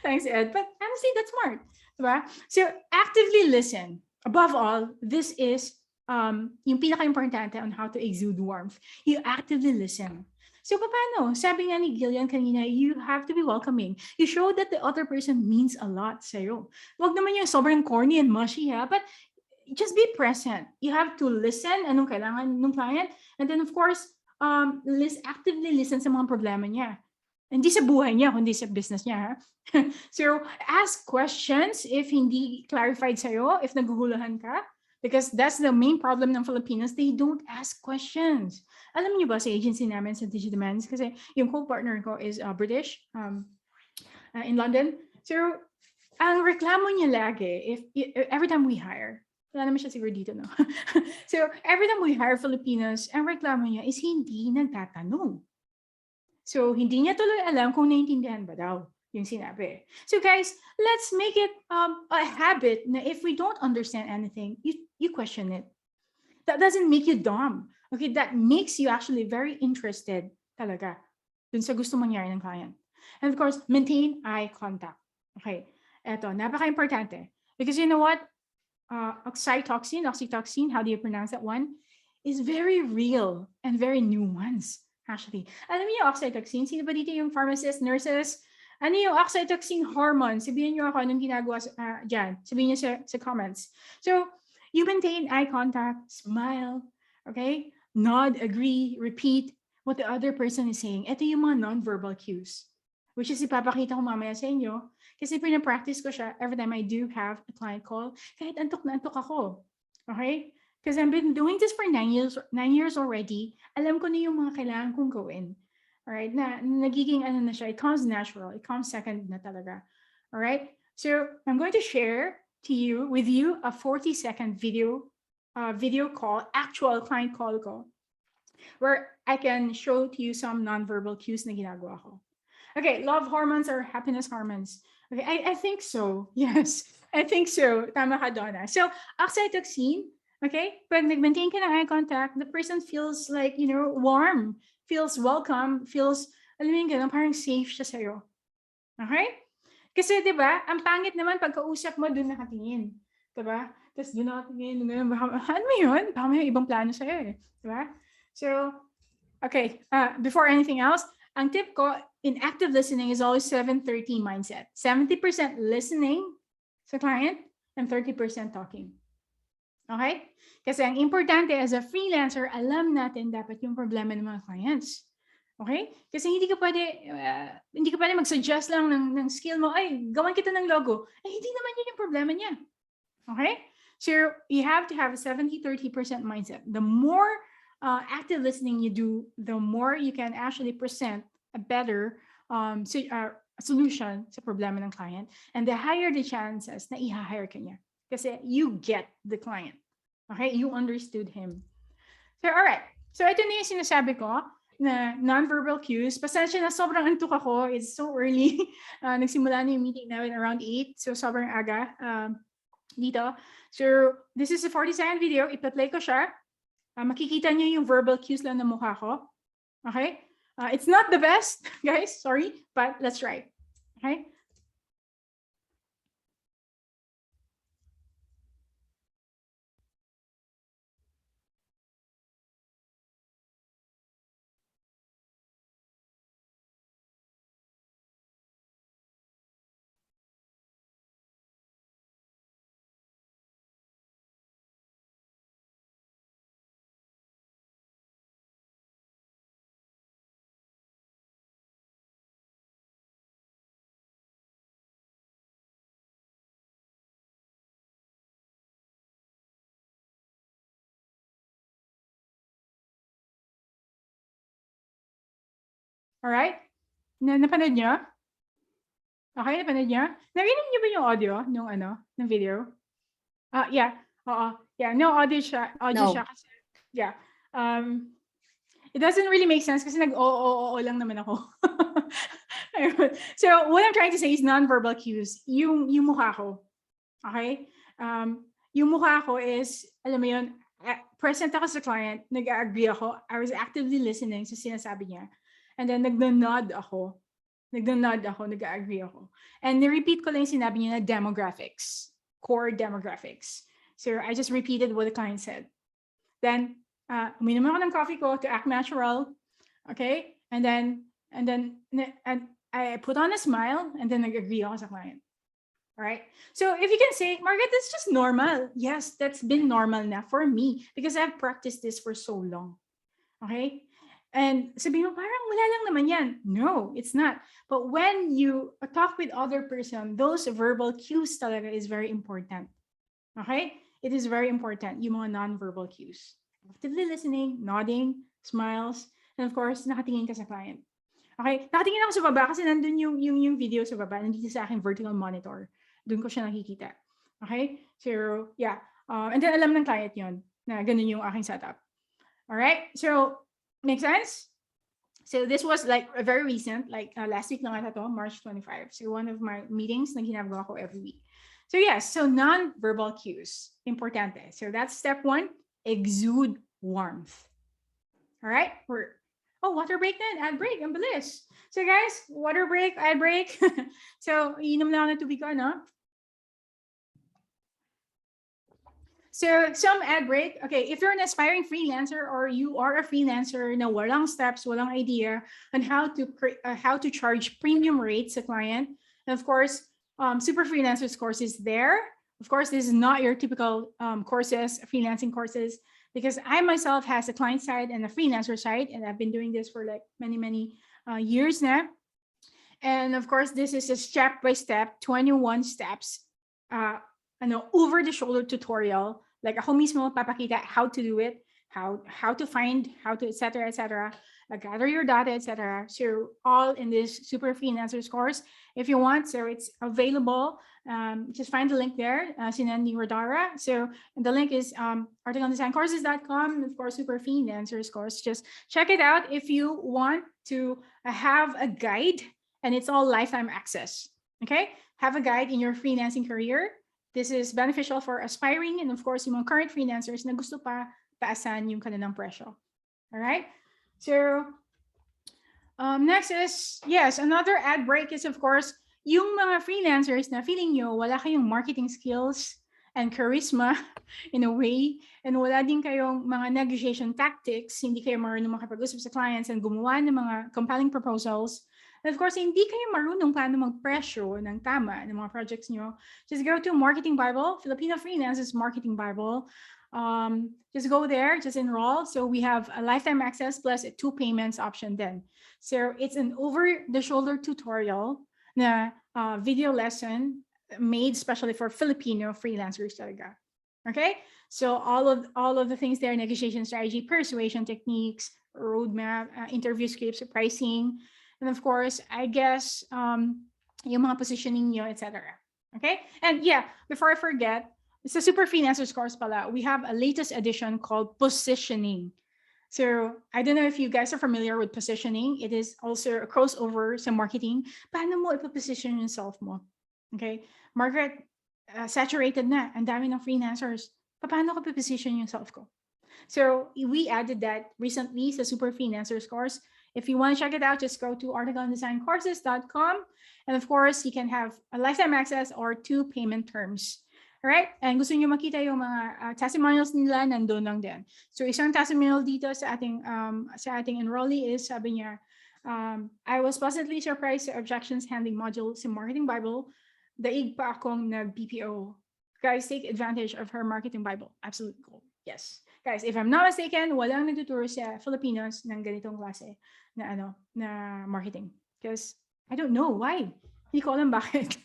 Thanks, Ed. But honestly, that's smart. Diba? So actively listen. Above all, this is yung pinaka-importante on how to exude warmth. You actively listen. So paano? Sabi nga ni Gillian kanina, you have to be welcoming. You show that the other person means a lot sa'yo. Huwag naman yung sobrang corny and mushy, ha? But just be present. You have to listen anong kailangan ng client. And then, of course, actively listen sa mga problema niya. Hindi sa buhay niya, kundi sa business niya. Ha? So, ask questions if hindi clarified sa'yo, if naguhulahan ka. Because that's the main problem ng Filipinos. They don't ask questions. Alam niyo ba sa agency namin sa Digidemands, kasi yung co-partner ko is British in London. So, ang reklamo niya lagi, if every time we hire, wala naman siya siguro dito, no? So, every time we hire Filipinos, ang reklamo niya is hindi nagtatanong. So, hindi niya tuloy alam kung naiintindihan ba daw yung sinabi. So guys, let's make it a habit na if we don't understand anything, you question it. That doesn't make you dumb. Okay, that makes you actually very interested talaga dun sa gusto mangyari ng client. And of course, maintain eye contact. Okay, eto, napaka-importante. Because you know what? Oxytocin, how do you pronounce that one? Is very real and very nuanced, actually. Alam niyo oxytocin? Sino ba dito yung pharmacists, nurses? Ano yung oxytocin hormone? Sabihin niyo ako anong ginagawa dyan. Sabihin niyo sa comments. So, you maintain eye contact, smile, okay? Nod, agree, repeat what the other person is saying. Ito yung mga non-verbal cues, which is ipapakita ko mamaya sa inyo. Kasi pinapractice ko siya every time I do have a client call. Kahit antok na antok ako. Okay? Because I've been doing this for 9 years already. Alam ko na yung mga kailangan kong gawin. Alright, nagiging na siya, it comes natural, it comes second na talaga. Alright, so I'm going to share with you a 40-second video call, actual client call ko, where I can show to you some non-verbal cues na ginagawa ko. Okay, love hormones or happiness hormones? Okay, I think so. Yes, I think so. Tama ka, Donna. So, oxytocin, okay, pag nag-maintain ka ng eye contact, the person feels like, warm, feels welcome, feels, alam mo yung parang safe siya sa'yo. Okay? Kasi, di ba, ang pangit naman pagkausap mo, doon nakatingin. Di ba? Tapos doon nakatingin, ano mo yun? Baka may ibang plano sa'yo eh. Di ba? So, okay, before anything else, ang tip ko in active listening is always 7-30 mindset. 70% listening sa client and 30% talking. Okay? Kasi ang importante as a freelancer, alam natin dapat yung problema ng mga clients. Okay? Kasi hindi ka pwede mag-suggest lang ng skill mo, ay, gawan kita ng logo. Eh, hindi naman yun yung problema niya. Okay? So you have to have a 70-30% mindset. The more active listening you do, the more you can actually present a better solution sa problema ng client, and the higher the chances na i-hire ka niya. Kasi you get the client. Okay? You understood him. So, alright. So, ito na yung sinasabi ko na non-verbal cues. Pasensya na, sobrang antok ako. It's so early. Nagsimula na yung meeting namin around 8. So, sobrang aga dito. So, this is a 40-second video. Ipa-play ko siya. Makikita niyo yung verbal cues lang ng mukha ko. Okay? It's not the best, guys. Sorry. But let's try. Okay? Alright? Napanood niyo? Okay, napanood niyo? Narinig niyo ba yung audio ng video? Yeah. Oo. Yeah, no audio siya. No. Kasi, yeah. It doesn't really make sense kasi nag-oo lang naman ako. So, what I'm trying to say is non-verbal cues. Yung mukha ko. Okay? Yung mukha ko is, alam mo yun, present ako sa client, nag-agree ako, I was actively listening sa sinasabi niya. And then, nag-nod ako, nag-agree ako. And ni-repeat ko lang yung sinabi niya na demographics, core demographics. So, I just repeated what the client said. Then, uminom ako ng coffee ko to act natural. Okay? And I put on a smile, and then nag-agree ako sa client. All right. So if you can say, Margaret, that's just normal. Yes, that's been normal now for me because I've practiced this for so long. Okay. And sabihin mo, parang wala lang naman yan. No, it's not. But when you talk with other person, those verbal cues talaga is very important. Okay. It is very important. Yung mga non-verbal cues. Actively listening, nodding, smiles, and of course, nakatingin ka sa client. Okay. Nakatingin ako sa baba kasi nandun yung video sa baba. Nandito sa aking vertical monitor. Doon ko siya nakikita. Okay? So, yeah. And then alam ng client yun na ganun yung aking setup. Alright? So, make sense? So, this was like very recent, like last week lang ata to, March 25. So, one of my meetings na ginagawa ko every week. So, yes. So, non-verbal cues. Importante. So, that's step 1. Exude warmth. Alright? Water break then. Ad break. Ang bilis. So, guys, water break, ad break. So, inom na ako ng tubig ko, no? So, some ad break. Okay, if you're an aspiring freelancer or you are a freelancer na walang steps, walang idea on how to charge premium rates sa client, and of course, Super Freelancers course is there. Of course, this is not your typical courses, freelancing courses, because I myself has a client side and a freelancer side, and I've been doing this for like many years now. And of course, this is a step-by-step, 21 steps, over the shoulder tutorial. Like ako mismo papakita how to do it, how to find, how to, etc. Gather your data, etc. So all in this Super Freelancers course, if you want. So it's available. Just find the link there, Sinandi Rodara. So the link is articledesigncourses.com. Of course, Super Freelancers course. Just check it out if you want to have a guide, and it's all lifetime access. Okay, have a guide in your freelancing career. This is beneficial for aspiring and of course yung mga current freelancers na gusto pa taasan yung kanilang presyo. All right. So next is, yes, another ad break is of course yung mga freelancers na feeling nyo wala kayong marketing skills and charisma in a way, and wala din kayong mga negotiation tactics, hindi kayo marunong makapag-usap sa clients and gumawa ng mga compelling proposals. And of course, hindi kayo marunong paano magpresyo ng tama ng mga projects nyo. Just go to Marketing Bible, Filipino Freelancers Marketing Bible. just go there, just enroll. So we have a lifetime access plus a 2 payments option then. So it's an over-the-shoulder tutorial na video lesson made specially for Filipino freelancers talaga. Okay? So all of the things there, negotiation strategy, persuasion techniques, roadmap, interview scripts, pricing, and of course, I guess yung mga positioning nyo, etc. Okay? And yeah, before I forget, it's a Super Freelancers course pala. We have a latest edition called Positioning. So I don't know if you guys are familiar with positioning. It is also a crossover sa marketing. Paano mo ipaposition yourself mo? Okay? Margaret, saturated na. Ang dami ng freelancers. Paano ko position yourself ko? So we added that recently sa Super Freelancers course. If you want to check it out, just go to articleanddesigncourses.com. And of course, you can have a lifetime access or 2 payment terms. All right? And gusto nyo makita yung mga testimonials nila, nandun lang din. So isang testimonial dito sa ating enrollee is, sabi niya, I was pleasantly surprised sa objections handling module sa Marketing Bible. Daig pa akong nag-BPO. Guys, take advantage of her Marketing Bible. Absolutely cool. Yes. Guys, if I'm not mistaken, walang nagtuturo sa Filipinos ng ganitong klase na marketing. Because I don't know why. Hindi ko alam bakit.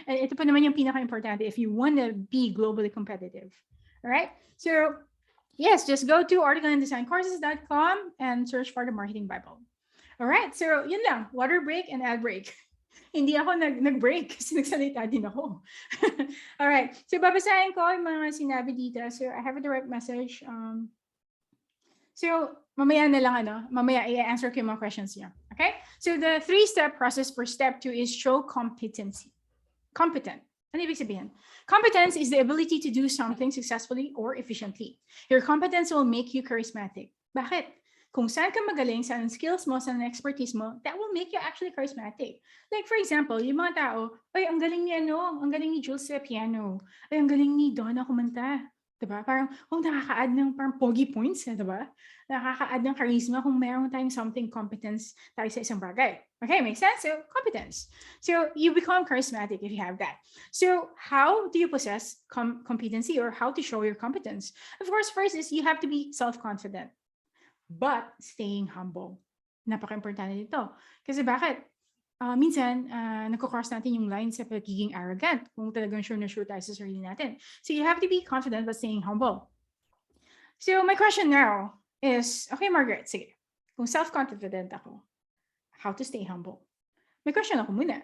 And ito pa naman yung pinaka-importante if you want to be globally competitive. All right? So, yes, just go to articleanddesigncourses.com and search for the Marketing Bible. All right? So, yun lang. Water break and ad break. Hindi ako nag-break kasi nagsalita din ako. All right. So, babasahin ko yung mga sinabi dito. So, I have a direct message. So, mamaya na lang, mamaya i-answer ko yung mga questions niya. Okay? So, the 3-step process for step 2 is show competency. Competent. Ano ibig sabihin? Competence is the ability to do something successfully or efficiently. Your competence will make you charismatic. Bakit? Kung saan ka magaling, saan skills mo, saan expertise mo, that will make you actually charismatic. Like for example, yung mga tao, ay, ang galing ni ang galing ni Jules sa piano. Ay, ang galing ni Donna kumanta. Diba? Parang, nakaka-add ng parang pogi points, diba? Nakaka-add ng charisma kung meron tayong something competence tayo sa isang bagay. Okay, makes sense? So, competence. So, you become charismatic if you have that. So, how do you possess competency or how to show your competence? Of course, first is you have to be self-confident, but staying humble. Napaka-importante dito. Kasi bakit? Minsan, nagko-cross natin yung line sa pagiging arrogant kung talagang sure na sure tayo sa sarili natin. So you have to be confident but staying humble. So my question now is, okay Margaret, sige, kung self-confident ako, how to stay humble? May question ako muna.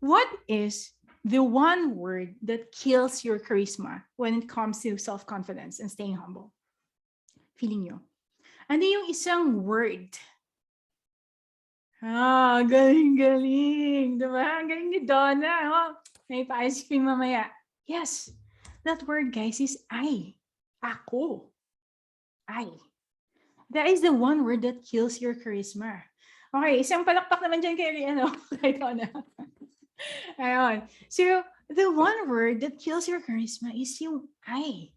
What is the one word that kills your charisma when it comes to self-confidence and staying humble? Feeling nyo. Ano yung isang word? Galing-galing. Diba? Ang galing ni Donna. May pa-ice cream mamaya. Yes. That word, guys, is I. Ako. I. That is the one word that kills your charisma. Okay, isang palakpak naman dyan kay Donna. Ayun. So, the one word that kills your charisma is yung I.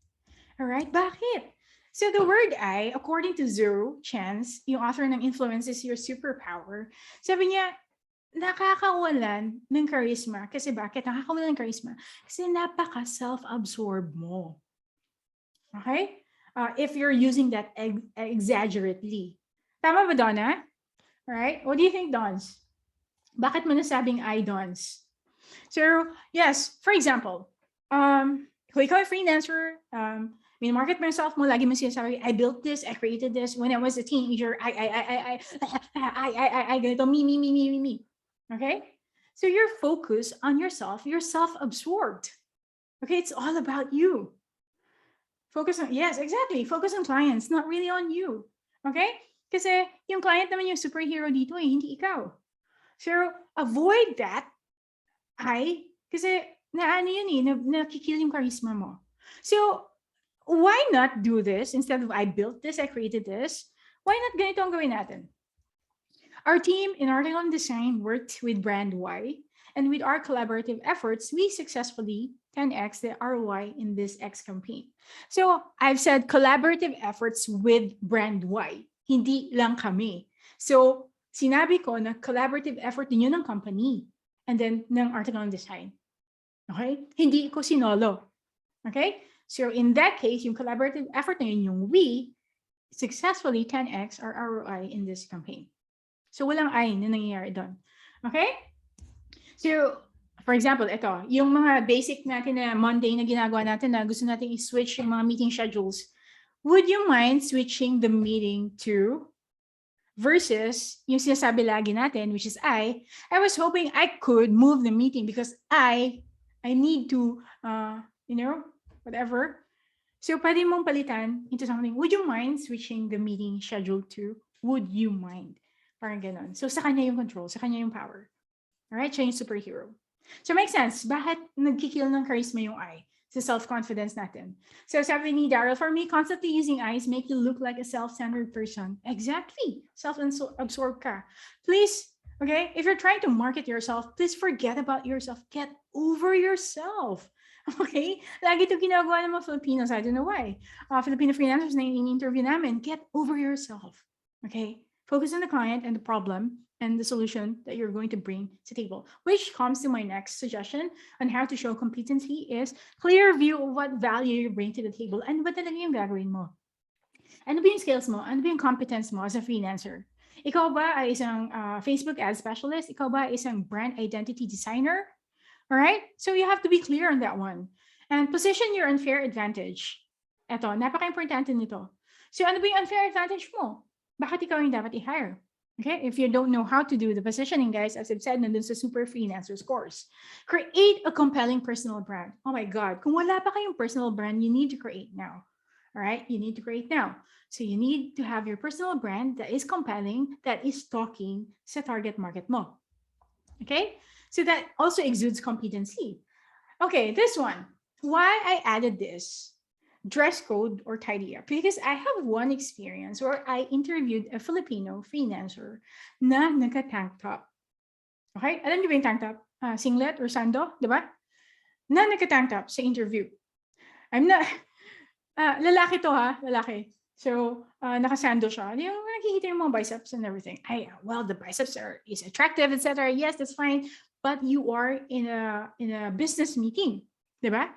Alright? Bakit? So the word I, according to Zero Chance, yung author ng Influence is Your Superpower, sabi niya, nakakawalan ng charisma. Kasi bakit? Nakakawalan ng charisma. Kasi napaka-self-absorbed mo. Okay? If you're using that exaggerately. Tama ba, Donna? Alright? What do you think, Dons? Bakit mo nasabing I, Dons? So, yes, for example, kung ikaw ay freelancer, market myself mo, lagi mo sinasabi, I built this, I created this. When I was a teenager, I ganito, me. Okay? So you're focused on yourself. You're self-absorbed. Okay? It's all about you. Focus on, yes, exactly. Focus on clients, not really on you. Okay? Kasi yung client naman yung superhero dito, hindi ikaw. So avoid that. Kasi nakikill yung charisma mo. So, why not do this instead of I built this, I created this? Why not ganito ang gawin natin? Our team in Article and Design worked with Brand Y, and with our collaborative efforts, we successfully 10x the ROI in this X campaign. So I've said collaborative efforts with Brand Y, hindi lang kami. So sinabi ko na collaborative effort din yun ng company and then ng Article and Design. Okay? Hindi ko sinolo. Okay? So in that case, yung collaborative effort na yun, yung we successfully 10x our ROI in this campaign. So walang I na nangyayari doon. Okay? So, for example, ito, yung mga basic natin na mundane na ginagawa natin na gusto natin i-switch yung mga meeting schedules. Would you mind switching the meeting to versus yung sinasabi lagi natin, which is I was hoping I could move the meeting because I need to, whatever. So, pwede mong palitan into something, would you mind switching the meeting schedule to, would you mind? Parang ganon. So, sa kanya yung control, sa kanya yung power. Alright? Siya yung superhero. So, makes sense. Bakit nagkikill ng charisma yung I? Sa self-confidence natin. So, sabi ni Daryl, for me, constantly using I's make you look like a self-centered person. Exactly. Self-absorbed ka. Please, okay? If you're trying to market yourself, please forget about yourself. Get over yourself. Okay? Lagi ito ginagawa ng mga Filipinos. I don't know why. Filipino freelancers na in-interview namin. Get over yourself. Okay? Focus on the client and the problem and the solution that you're going to bring to the table. Which comes to my next suggestion on how to show competency is clear view of what value you bring to the table and what talaga yung gagawin mo. Ano ba yung skills mo? Ano ba yung competence mo as a freelancer? Ikaw ba ay isang Facebook ad specialist? Ikaw ba ay isang brand identity designer? All right? So you have to be clear on that one. And position your unfair advantage. Ito, napaka-importante nito. So ano ba yung unfair advantage mo? Bakit ikaw yung dapat i-hire? Okay, if you don't know how to do the positioning, guys, as I've said, nandun sa Super Freelancers course. Create a compelling personal brand. Oh my God, kung wala pa kayong personal brand, you need to create now. All right, you need to create now. So you need to have your personal brand that is compelling, that is talking sa target market mo. Okay, so that also exudes competency. Okay, this one. Why I added this? Dress code or tidy up, because I have one experience where I interviewed a Filipino freelancer na naka-tank top. Okay? Alam niyo ba yung tank top? Singlet or sando, di ba? Na naka-tank top sa interview. I'm not, lalaki to ha, lalaki. So, nakasando siya. Yung nakikita yung mga biceps and everything. Well, the biceps is attractive, etc. Yes, that's fine. But you are in a business meeting, di ba?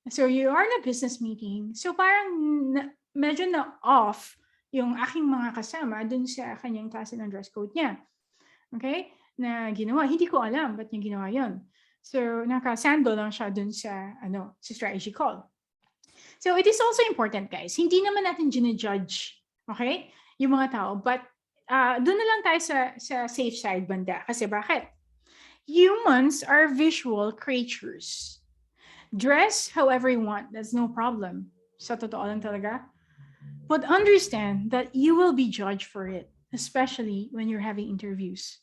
So you are in a business meeting. So parang medyo na off yung aking mga kasama dun sa kanyang klase ng dress code niya. Okay? Na ginawa. Hindi ko alam ba't niya ginawa yun. So nakasando lang siya dun sa strategy call. So it is also important, guys. Hindi naman natin ginajudge, okay, yung mga tao. But dun na lang tayo sa safe side banda. Kasi bakit? Humans are visual creatures. Dress however you want. That's no problem. Sa totoo lang talaga. But understand that you will be judged for it, especially when you're having interviews.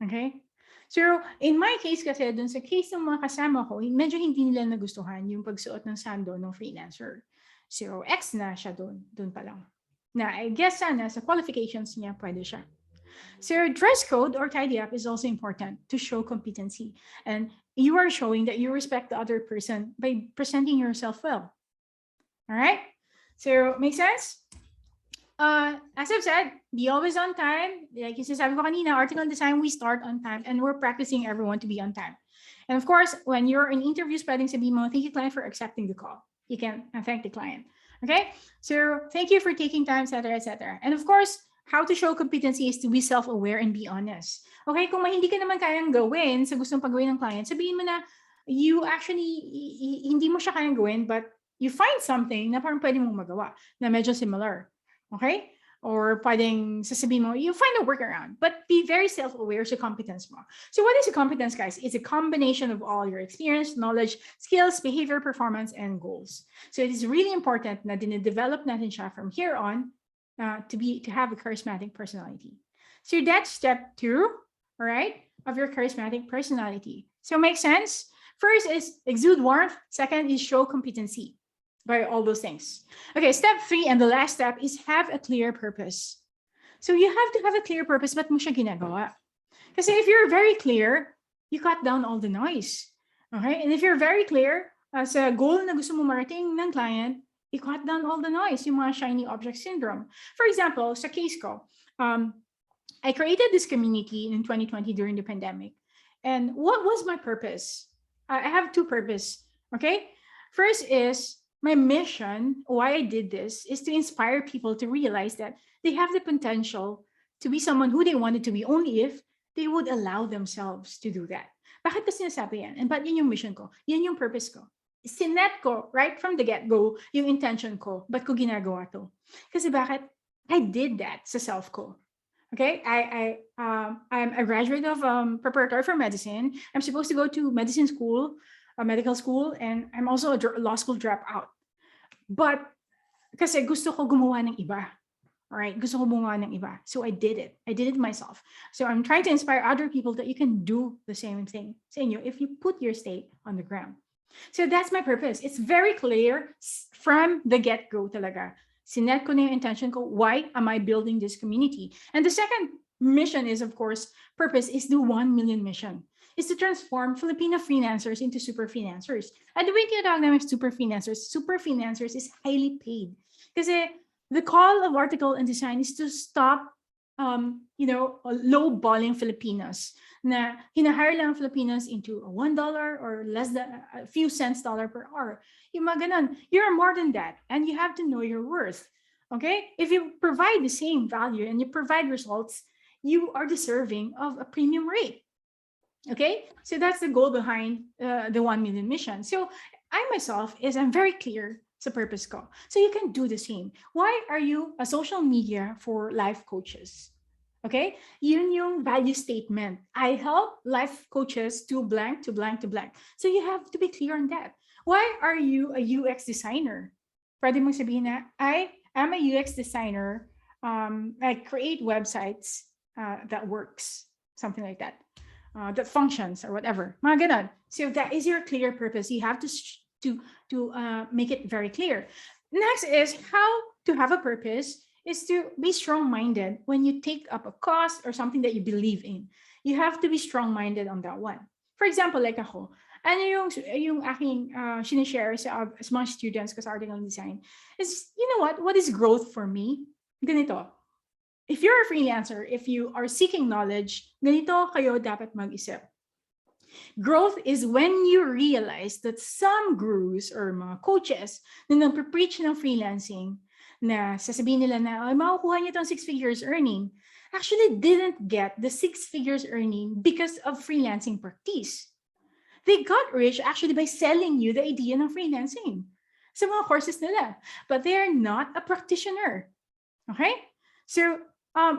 Okay? So, in my case kasi, dun sa case ng mga kasama ko, medyo hindi nila nagustuhan yung pagsuot ng sando ng freelancer. So, X na siya dun pa lang. Na, I guess sana sa qualifications niya, pwede siya. So dress code or tidy up is also important to show competency. And you are showing that you respect the other person by presenting yourself well. All right? So, make sense? As I've said, be always on time. Like you sabi ko kanina, article design, we start on time and we're practicing everyone to be on time. And of course, when you're in interviews, pwedeng sabihin mo, thank you, client, for accepting the call. You can thank the client. Okay? So, thank you for taking time, etc., etc. And of course, how to show competency is to be self-aware and be honest. Okay, kung hindi ka naman kayang gawin sa gustong pagawin ng client, sabihin mo na you actually, hindi mo siya kayang gawin, but you find something na parang pwede mong magawa na medyo similar. Okay? Or pwedeng sasabihin mo, you find a workaround, but be very self-aware sa competence mo. So what is a competence, guys? It's a combination of all your experience, knowledge, skills, behavior, performance, and goals. So it is really important na dine-develop natin siya from here on to have a charismatic personality. So that's step 2, all right, of your charismatic personality. So make sense? First is exude warmth. Second is show competency by all those things. Okay, step 3 and the last step is have a clear purpose. So you have to have a clear purpose. Ba't mo siya ginagawa? Kasi if you're very clear, you cut down all the noise. Okay, and if you're very clear sa goal na gusto mo marating ng client, you cut down all the noise, yung mga shiny object syndrome. For example, sa case ko, I created this community in 2020 during the pandemic. And what was my purpose? I have 2 purposes, okay? First is my mission, why I did this, is to inspire people to realize that they have the potential to be someone who they wanted to be only if they would allow themselves to do that. Bakit ko sinasabi yan? And ba't yun yung mission ko? Yun yung purpose ko. Sinet ko, right from the get-go, yung intention ko. Ba't ko ginagawa to? Kasi bakit? I did that sa self ko. Okay, I'm a graduate of preparatory for medicine. I'm supposed to go to medicine school, medical school, and I'm also a law school dropout. But kasi gusto ko gumawa ng iba. All right, gusto ko gumawa ng iba. So I did it. I did it myself. So I'm trying to inspire other people that you can do the same thing sa inyo if you put your stake on the ground. So that's my purpose. It's very clear from the get-go talaga. Sinet ko na yung intention ko, why am I building this community? And the second mission is, of course, purpose is the 1 million mission. Is to transform Filipino freelancers into super freelancers. And the way tinatawag namin super freelancers is highly paid. Kasi the call of article and design is to stop, low-balling Filipinos na hinahire lang Filipinos into a $1 or less than a few cents dollar per hour. Yung mga ganun, you're more than that, and you have to know your worth. Okay? If you provide the same value and you provide results, you are deserving of a premium rate. Okay? So that's the goal behind the 1 million mission. So I myself I'm very clear sa purpose ko. So you can do the same. Why are you a social media for life coaches? Okay? Yun yung value statement. I help life coaches to blank, to blank, to blank. So you have to be clear on that. Why are you a UX designer? Pwede mong sabihin na, I am a UX designer. I create websites that works. Something like that. That functions or whatever. Mga ganon. So that is your clear purpose. You have to make it very clear. Next is how to have a purpose is to be strong-minded when you take up a cause or something that you believe in. You have to be strong-minded on that one. For example, like ako, ano yung aking sinishare sa mga students ko sa article design is, you know what is growth for me? Ganito. If you're a freelancer, if you are seeking knowledge, ganito kayo dapat mag-isip. Growth is when you realize that some gurus or mga coaches na nagpe-preach ng freelancing, na sasabihin nila na, makukuha niyo itong 6 figures earning, actually didn't get the 6 figures earning because of freelancing practice. They got rich actually by selling you the idea ng freelancing sa mga courses nila, but they are not a practitioner. Okay? So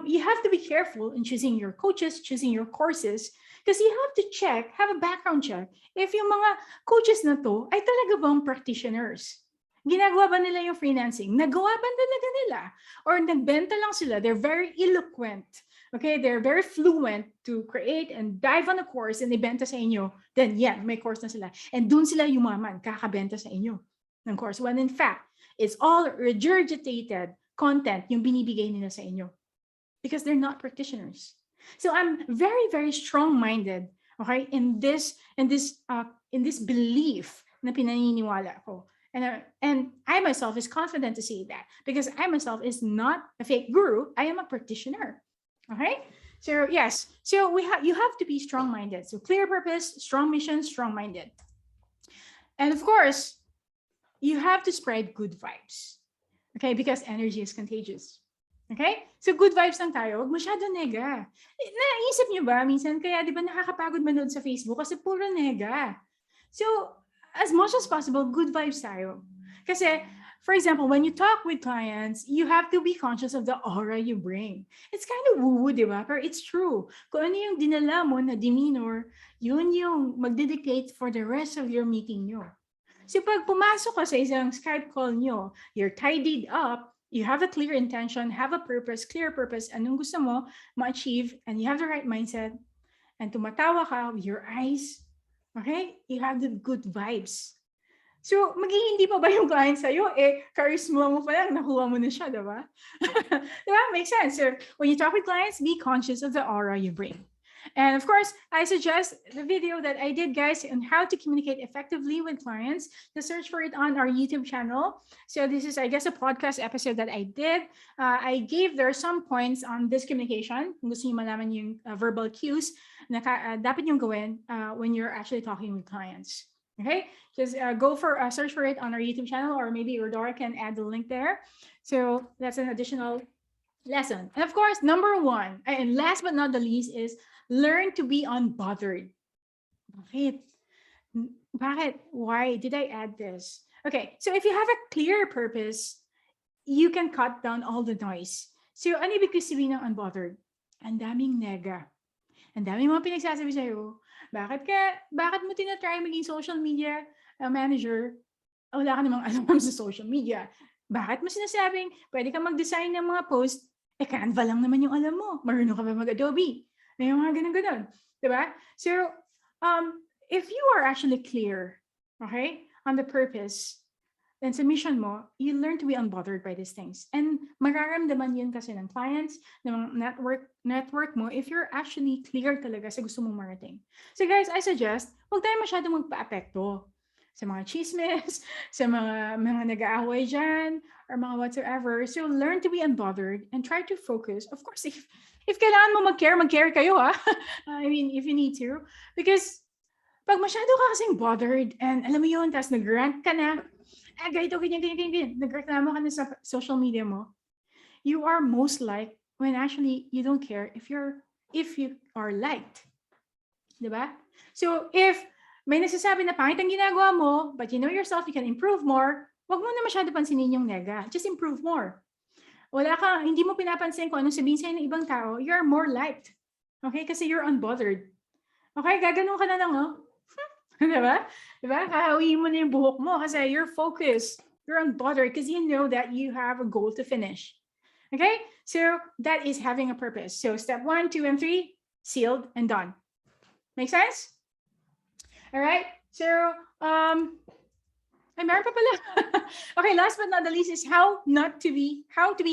you have to be careful in choosing your coaches, choosing your courses, because you have to have a background check if yung mga coaches na to ay talaga bang practitioners. Ginagawa ba nila yung freelancing? Nagawa ba talaga nila? Or nagbenta lang sila? They're very eloquent. Okay, they're very fluent to create and dive on a course and ibenta sa inyo. Then yeah, may course na sila. And dun sila yumaman, kakabenta sa inyo ng course. When in fact, it's all regurgitated content yung binibigay nila sa inyo. Because they're not practitioners. So I'm very, very strong-minded, okay, in this belief na pinaniniwala ko. And I myself is confident to say that because I myself is not a fake guru. I am a practitioner. Okay. So yes. So you have to be strong-minded. So clear purpose, strong mission, strong-minded. And of course, you have to spread good vibes. Okay, because energy is contagious. Okay? So good vibes lang tayo. Huwag masyado nega. Naisip niyo ba, minsan kaya di ba nakakapagod manood sa Facebook kasi puro nega. So as much as possible, good vibes tayo. Kasi, for example, when you talk with clients, you have to be conscious of the aura you bring. It's kind of woo-woo, di ba? Pero it's true. Kung ano yung dinala mo na demeanor, yun yung magdedictate for the rest of your meeting nyo. So pag pumasok ka sa isang Skype call nyo, you're tidied up, you have a clear intention, have a purpose, clear purpose, anong gusto mo ma-achieve, and you have the right mindset, and tumatawa ka with your eyes, okay? You have the good vibes. So, maghihindi pa ba yung client sa'yo? Charisma mo pa lang, nakuha mo na siya, diba? Diba? Makes sense. So, when you talk with clients, be conscious of the aura you bring. And of course, I suggest the video that I did, guys, on how to communicate effectively with clients. Just search for it on our YouTube channel. So this is, I guess, a podcast episode that I did. I gave there some points on this communication. Kung gusto niyo malaman yung verbal cues na dapat yung gawin when you're actually talking with clients. Okay, just go for search for it on our YouTube channel, or maybe Eudora can add the link there. So that's an additional lesson. And of course, number one, and last but not the least, is learn to be unbothered. Bakit? Bakit? Why did I add this? Okay, so if you have a clear purpose, you can cut down all the noise. So ano ibig sabihin ng unbothered? Ang daming nega. Ang daming mga pinagsasabi sa'yo. Bakit mo tinatry maging social media manager? Wala ka namang alam sa social media. Bakit mo sinasabing pwede ka mag-design ng mga post? Canva lang naman yung alam mo. Marunong ka ba mag-Adobe? May mga ganun-ganun. Diba? So, if you are actually clear, okay, on the purpose, then sa mission mo, you learn to be unbothered by these things. And mararamdaman yun kasi ng clients, ng network mo, if you're actually clear talaga sa gusto mong marating. So guys, I suggest, huwag tayo masyadong magpa-apekto sa mga chismis, sa mga nag-aaway dyan, or mga whatsoever. So learn to be unbothered and try to focus. Of course, if kailangan mo mag-care kayo, ha? I mean, if you need to. Because pag masyado ka kasing bothered, and alam mo yun, tapos nag-rant ka na, ganito, ganyan, nagreklamo ka na sa social media mo, you are most like when actually you don't care if you are liked. Diba? So if may nagsasabi na pangit ang ginagawa mo, but you know yourself, you can improve more, wag mo na masyado pansinin yung nega. Just improve more. Hindi mo pinapansin kung anong sabihin sa'yo ng ibang tao, you're more liked. Okay? Kasi you're unbothered. Okay? Gaganon ka na lang, oh. Diba? Diba? Kahawiin mo na yung buhok mo kasi you're focused. You're unbothered because you know that you have a goal to finish. Okay? So that is having a purpose. So step 1, 2, and 3, sealed and done. Make sense? All right? So, meron pa pala. Okay, last but not the least is how to be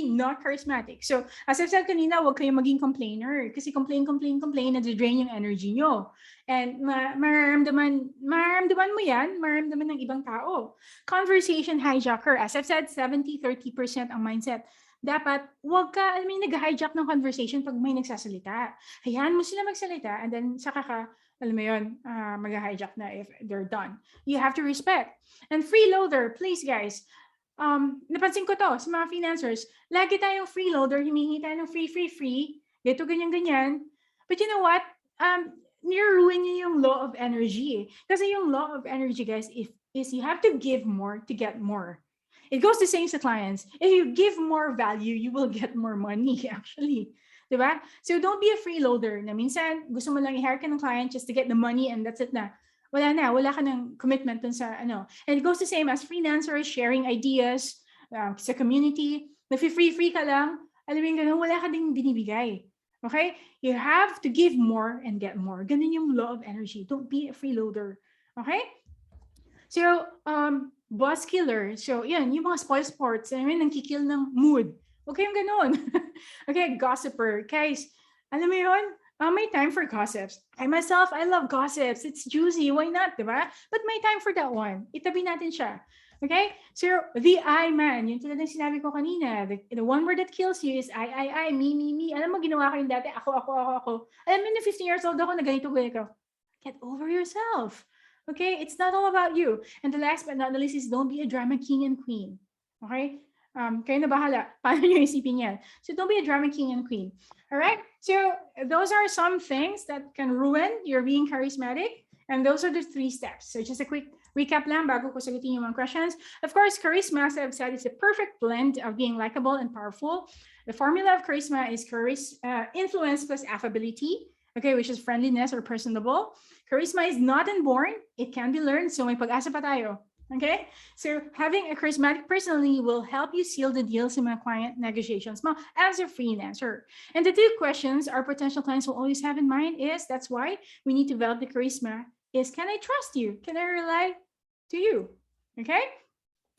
not charismatic. So, as I've said kanina, huwag kayong maging complainer. Kasi complain, na-drain yung energy nyo. And mararamdaman mo yan, mararamdaman ng ibang tao. Conversation hijacker. As I've said, 70-30% ang mindset. Dapat, nag-hijack ng conversation pag may nagsasalita. Hayaan mo sila magsalita and then saka ka, alam mo yun, mag-hijack na if they're done. You have to respect. And freeloader, please guys, napansin ko to sa mga freelancers, lagi tayong freeloader, humingi tayo ng free, dito ganyan. But you know what? Niruruin niyo yung law of energy. Kasi yung law of energy, guys, is you have to give more to get more. It goes the same to clients. If you give more value, you will get more money, actually. Diba? So don't be a freeloader na minsan gusto mo lang i-hire ka ng client just to get the money and that's it na. Wala ka ng commitment dun sa ano. And it goes the same as freelancers sharing ideas sa community. Free ka lang, alam mo yung gano'n, wala ka ding binibigay. Okay? You have to give more and get more. Ganun yung law of energy. Don't be a freeloader. Okay? So, boss killer. So, yan, yung mga spoil sports, I mean, nangkikil ng mood. Huwag kayong ganun. Okay, gossiper. Guys, alam mo yun? May time for gossips. I myself, I love gossips. It's juicy. Why not, diba? But may time for that one. Itabi natin siya. Okay? So, the I man, yun tulad ng sinabi ko kanina, the one word that kills you is I, me. Alam mo, ginawa ko yung dati, ako. Alam mo, na 15 years old ako, na ganito. Get over yourself. Okay? It's not all about you. And the last but not the least is don't be a drama king and queen. Okay? Kayo na bahala. Paano nyo isipin yan? So don't be a drama king and queen. All right? So those are some things that can ruin your being charismatic. And those are the 3 steps. So just a quick recap lang bago ko sagutin yung mga questions. Of course, charisma, as I've said, is a perfect blend of being likable and powerful. The formula of charisma is influence plus affability, okay, which is friendliness or personable. Charisma is not inborn. It can be learned. So may pag-asa pa tayo. Okay, so having a charismatic personality will help you seal the deals in my client negotiations as a freelancer. And the 2 questions our potential clients will always have in mind is, that's why we need to develop the charisma, is can I trust you? Can I rely to you? Okay,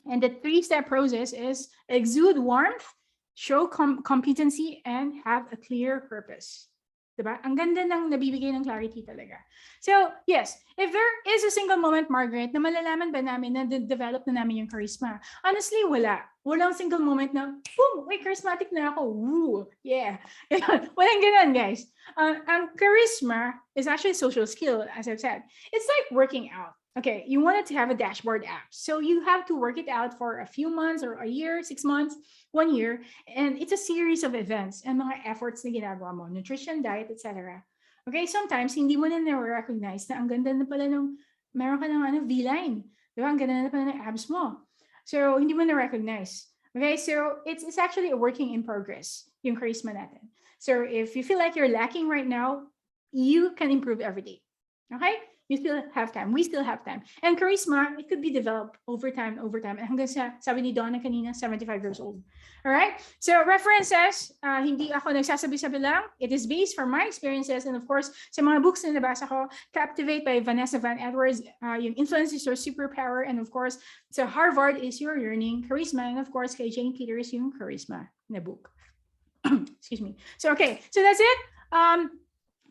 and the 3-step process is exude warmth, show competency, and have a clear purpose. Diba? Ang ganda ng nabibigay ng clarity talaga. So, yes, if there is a single moment, Margaret, na malalaman ba namin na develop na namin yung charisma? Honestly, wala. Walang single moment na, boom, wait, charismatic na ako. Woo, yeah. Walang ganun, guys. Ang charisma is actually a social skill, as I've said. It's like working out. Okay, you wanted to have a dashboard app. So you have to work it out for a few months or a year, 6 months, 1 year. And it's a series of events and mga efforts na ginagawa mo, nutrition, diet, etc. Okay, sometimes hindi mo na na-recognize na ang ganda na pala nung meron ka ng V-line. Diba? Ang ganda na pala ng abs mo. So hindi mo na-recognize. Okay, so it's actually a working in progress, yung charisma natin. So if you feel like you're lacking right now, you can improve every day. Okay? You still have time. We still have time. And charisma, it could be developed over time. And hanggang sa, sabi ni Donna kanina, 75 years old. All right? So references, hindi ako nagsasabi-sabi lang. It is based from my experiences and of course, sa mga books na nabasa ko, Captivate by Vanessa Van Edwards, yung Influence is Your Superpower, and of course, sa Harvard is Your Learning, Charisma, and of course, kay Jane Peters, yung Charisma na book. Excuse me. So, okay. So that's it.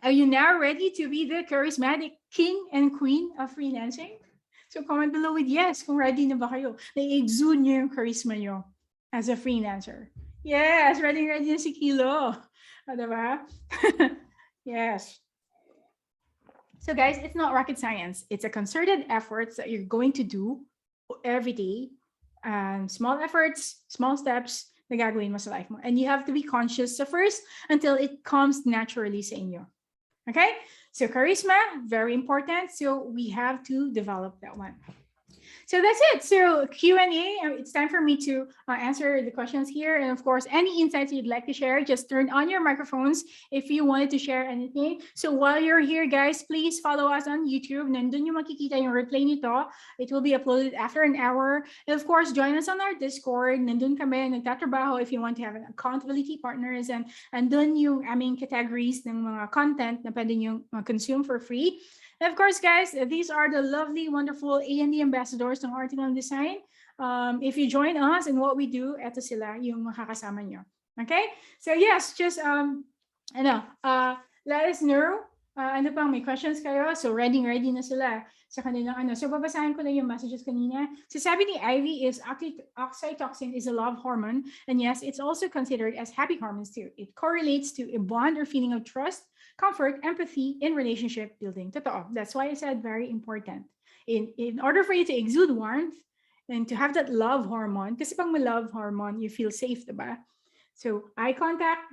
Are you now ready to be the charismatic king and queen of freelancing? So comment below with yes kung ready na ba kayo. Na-exude nyo yung charisma nyo as a freelancer. Yes, ready na si Kilo. O, diba? Yes. So guys, it's not rocket science. It's a concerted efforts that you're going to do every day. Small efforts, small steps na gagawin mo sa life mo. And you have to be conscious first until it comes naturally sa inyo. Okay, so charisma, very important. So we have to develop that one. So that's it. So Q&A, it's time for me to answer the questions here. And of course, any insights you'd like to share, just turn on your microphones if you wanted to share anything. So while you're here, guys, please follow us on YouTube. Nandun yung makikita yung replay nito. It will be uploaded after an hour. And of course, join us on our Discord. Nandun kami, nagtatrabaho if you want to have an accountability partners. And dun yung aming categories ng mga content na pwede nyo consume for free. And of course, guys, these are the lovely, wonderful A&D ambassadors ng Article and Design. If you join us in what we do, eto sila yung makakasama nyo. Okay? So yes, just let us know. Ano pang may questions kayo? So ready na sila sa kanilang ano. So babasahin ko na yung messages kanina. So sabi ni Ivy is oxytocin is a love hormone. And yes, it's also considered as happy hormones too. It correlates to a bond or feeling of trust, comfort, empathy in relationship building. Totoo. That's why I said very important. In order for you to exude warmth and to have that love hormone, kasi pag may love hormone, you feel safe, diba? So eye contact,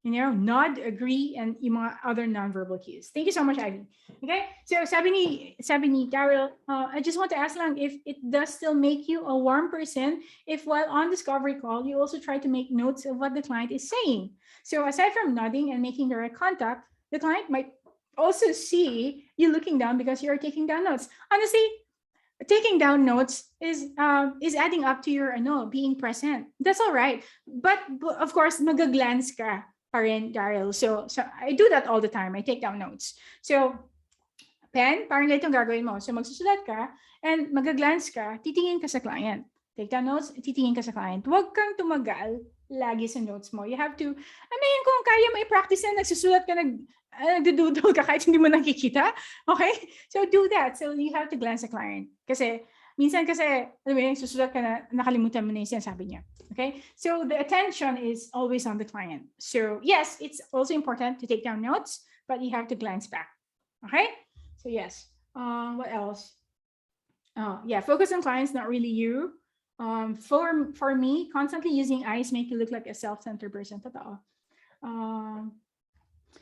nod, agree, and yung mga other nonverbal cues. Thank you so much, Ivy. Okay, so sabi ni Daryl, I just want to ask lang if it does still make you a warm person if while on discovery call, you also try to make notes of what the client is saying. So aside from nodding and making direct contact, the client might also see you looking down because you're taking down notes. Honestly, taking down notes is adding up to your being present. That's all right. But of course, mag-glance ka pa rin, Daryl. So I do that all the time. I take down notes. So pen, parang ganito gagawin mo. So magsusulat ka and mag-glance ka, titingin ka sa client. Take down notes, titingin ka sa client. Huwag kang tumagal lagi sa notes mo. You have to, kung kaya mo i-practice na, nagsusulat ka, nagdududol ka kahit hindi mo nakikita. Okay? So do that. So you have to glance sa client. Kasi, minsan kasi, susulat ka na, nakalimutan mo na yung sinasabi niya. Okay? So the attention is always on the client. So yes, it's also important to take down notes, but you have to glance back. Okay? So yes. What else? Yeah, focus on clients, not really you. For me, constantly using eyes make you look like a self-centered person. Totoo.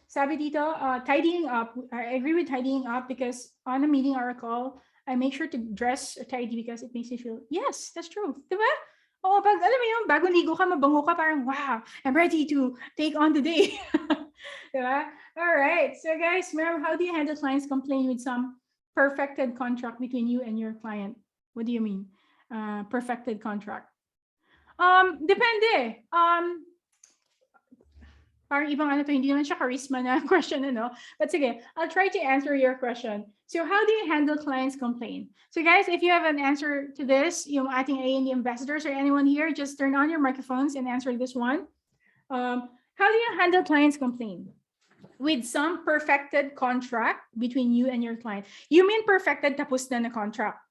Sabi dito, tidying up. I agree with tidying up because on a meeting or a call, I make sure to dress tidy because it makes me feel, yes, that's true. Diba? Oh, pag alam mo yung bagong ligo ka, mabango ka, parang, wow, I'm ready to take on the day. Diba? All right. So guys, how do you handle clients complain with some perfected contract between you and your client? What do you mean? Perfected contract. Depende. Parang ibang hindi naman siya charisma na question, But sige, I'll try to answer your question. So how do you handle clients complain? So guys, if you have an answer to this, yung ating A&D ambassadors or anyone here, just turn on your microphones and answer this one. How do you handle clients complain? With some perfected contract between you and your client. You mean perfected tapos na contract?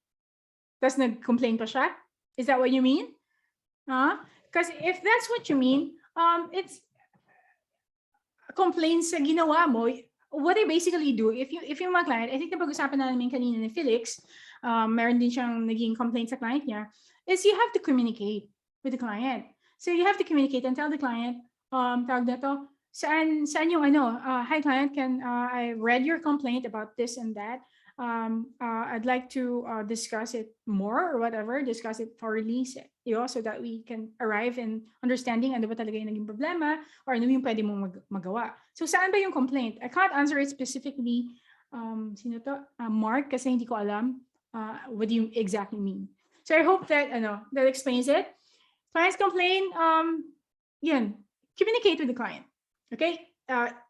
Tapos nag-complain pa siya? Is that what you mean? Because if that's what you mean, it's complaints sa ginawa mo, what I basically do, if yung mga client, I think napag-usapan namin kanina ni Felix, meron din siyang naging complaint sa client niya, is you have to communicate with the client. So you have to communicate and tell the client, tawag na to, saan yung ano, hi client, I read your complaint about this and that. I'd like to discuss it more or whatever, discuss it thoroughly, so that we can arrive in understanding ano ba talaga yung naging problema or ano yung pwede mong magawa. So saan ba yung complaint? I can't answer it specifically. Sino to? Mark, kasi hindi ko alam what do you exactly mean. So I hope that that explains it. Clients complain, yun, communicate with the client. Okay?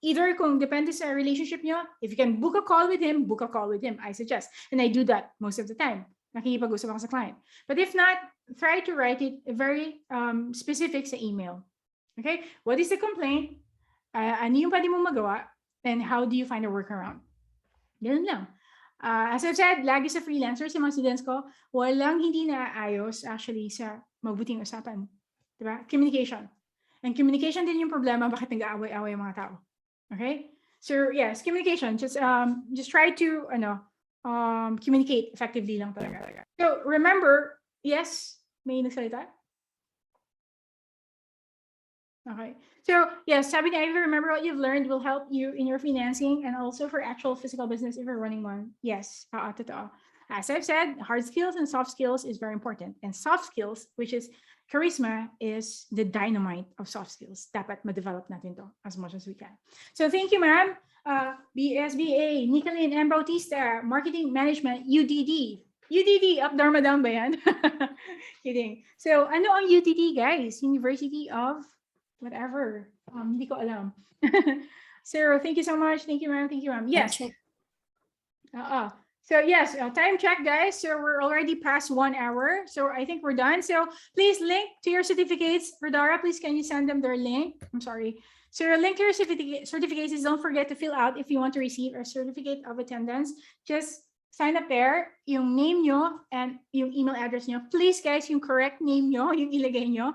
Either kung depende sa relationship nyo, if you can book a call with him, book a call with him, I suggest. And I do that most of the time. Nakikipag-usap ako sa client. But if not, try to write it very specific sa email. Okay? What is the complaint? Ano yung pwede mong magawa? And how do you find a workaround? Ganun lang. As I've said, lagi sa freelancers, yung mga students ko, walang hindi naaayos actually sa mabuting usapan. Diba? Communication. And communication din yung problema bakit nag-aaway-aaway yung mga tao. Okay? So yes, communication. Just try to communicate effectively lang talaga. So remember, yes, may nagsalita? Okay. So yes, sabi niya, remember what you've learned will help you in your freelancing and also for actual physical business if you're running one. Yes, totoo. As I've said, hard skills and soft skills is very important. And soft skills, which is charisma, is the dynamite of soft skills. Dapat ma-develop natin to as much as we can. So thank you, ma'am. BSBA, Nicolene M. Bautista, Marketing Management, UDD. UDD, up Dharma down ba yan? Kidding. So ano ang UDD, guys? University of whatever. Hindi ko alam. So thank you so much. Thank you, ma'am. Thank you, ma'am. Yes. So yes, time check, guys. So we're already past 1 hour. So I think we're done. So please link to your certificates. Rodara, please can you send them their link? I'm sorry. So your link to your certificates is don't forget to fill out if you want to receive a certificate of attendance. Just sign up there, yung name nyo and yung email address nyo. Please, guys, yung correct name nyo, yung ilagay nyo.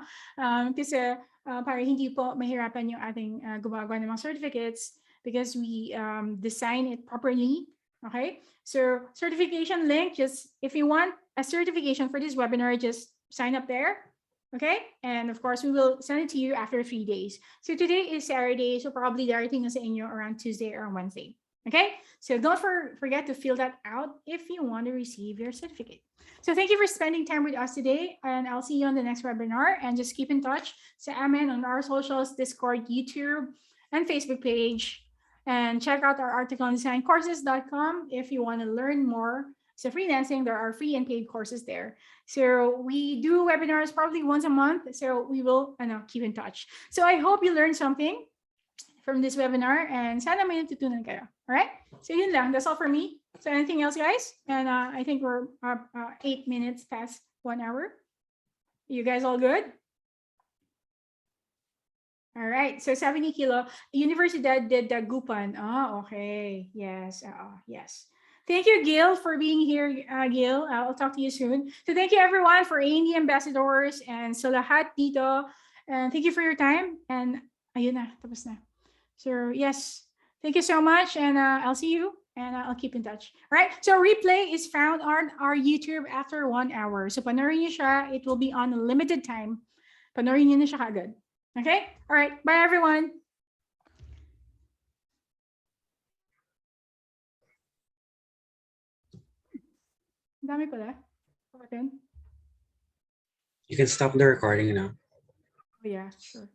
Kasi para hindi po mahirapan yung ating gumagawa ng mga certificates because we design it properly. Okay, so certification link, just if you want a certification for this webinar, just sign up there. Okay, and of course, we will send it to you after 3 days. So today is Saturday, so probably darating na sa inyo around Tuesday or Wednesday. Okay, so don't forget to fill that out if you want to receive your certificate. So thank you for spending time with us today, and I'll see you on the next webinar. And just keep in touch sa amin on our socials, Discord, YouTube, and Facebook page. And check out our article on designcourses.com if you want to learn more. So freelancing, there are free and paid courses there. So we do webinars probably once a month. So we will keep in touch. So I hope you learned something from this webinar and sana may natutunan kayo. All right. So yun lang. That's all for me. So anything else, guys? And I think we're 8 minutes past 1 hour. You guys all good? All right, so 70 kilo. Universidad de Dagupan. Okay. Yes. Yes. Thank you, Gil, for being here, Gil. I'll talk to you soon. So thank you, everyone, for A&D ambassadors and sa lahat dito. And thank you for your time. And ayun na, tapos na. So yes, thank you so much. And I'll see you. And I'll keep in touch. All right. So replay is found on our YouTube after 1 hour. So panoorin niyo siya. It will be on a limited time. Panoorin niyo na siya kagad. Okay. All right. Bye, everyone. Dami pala. You can stop the recording now. Oh, yeah, sure.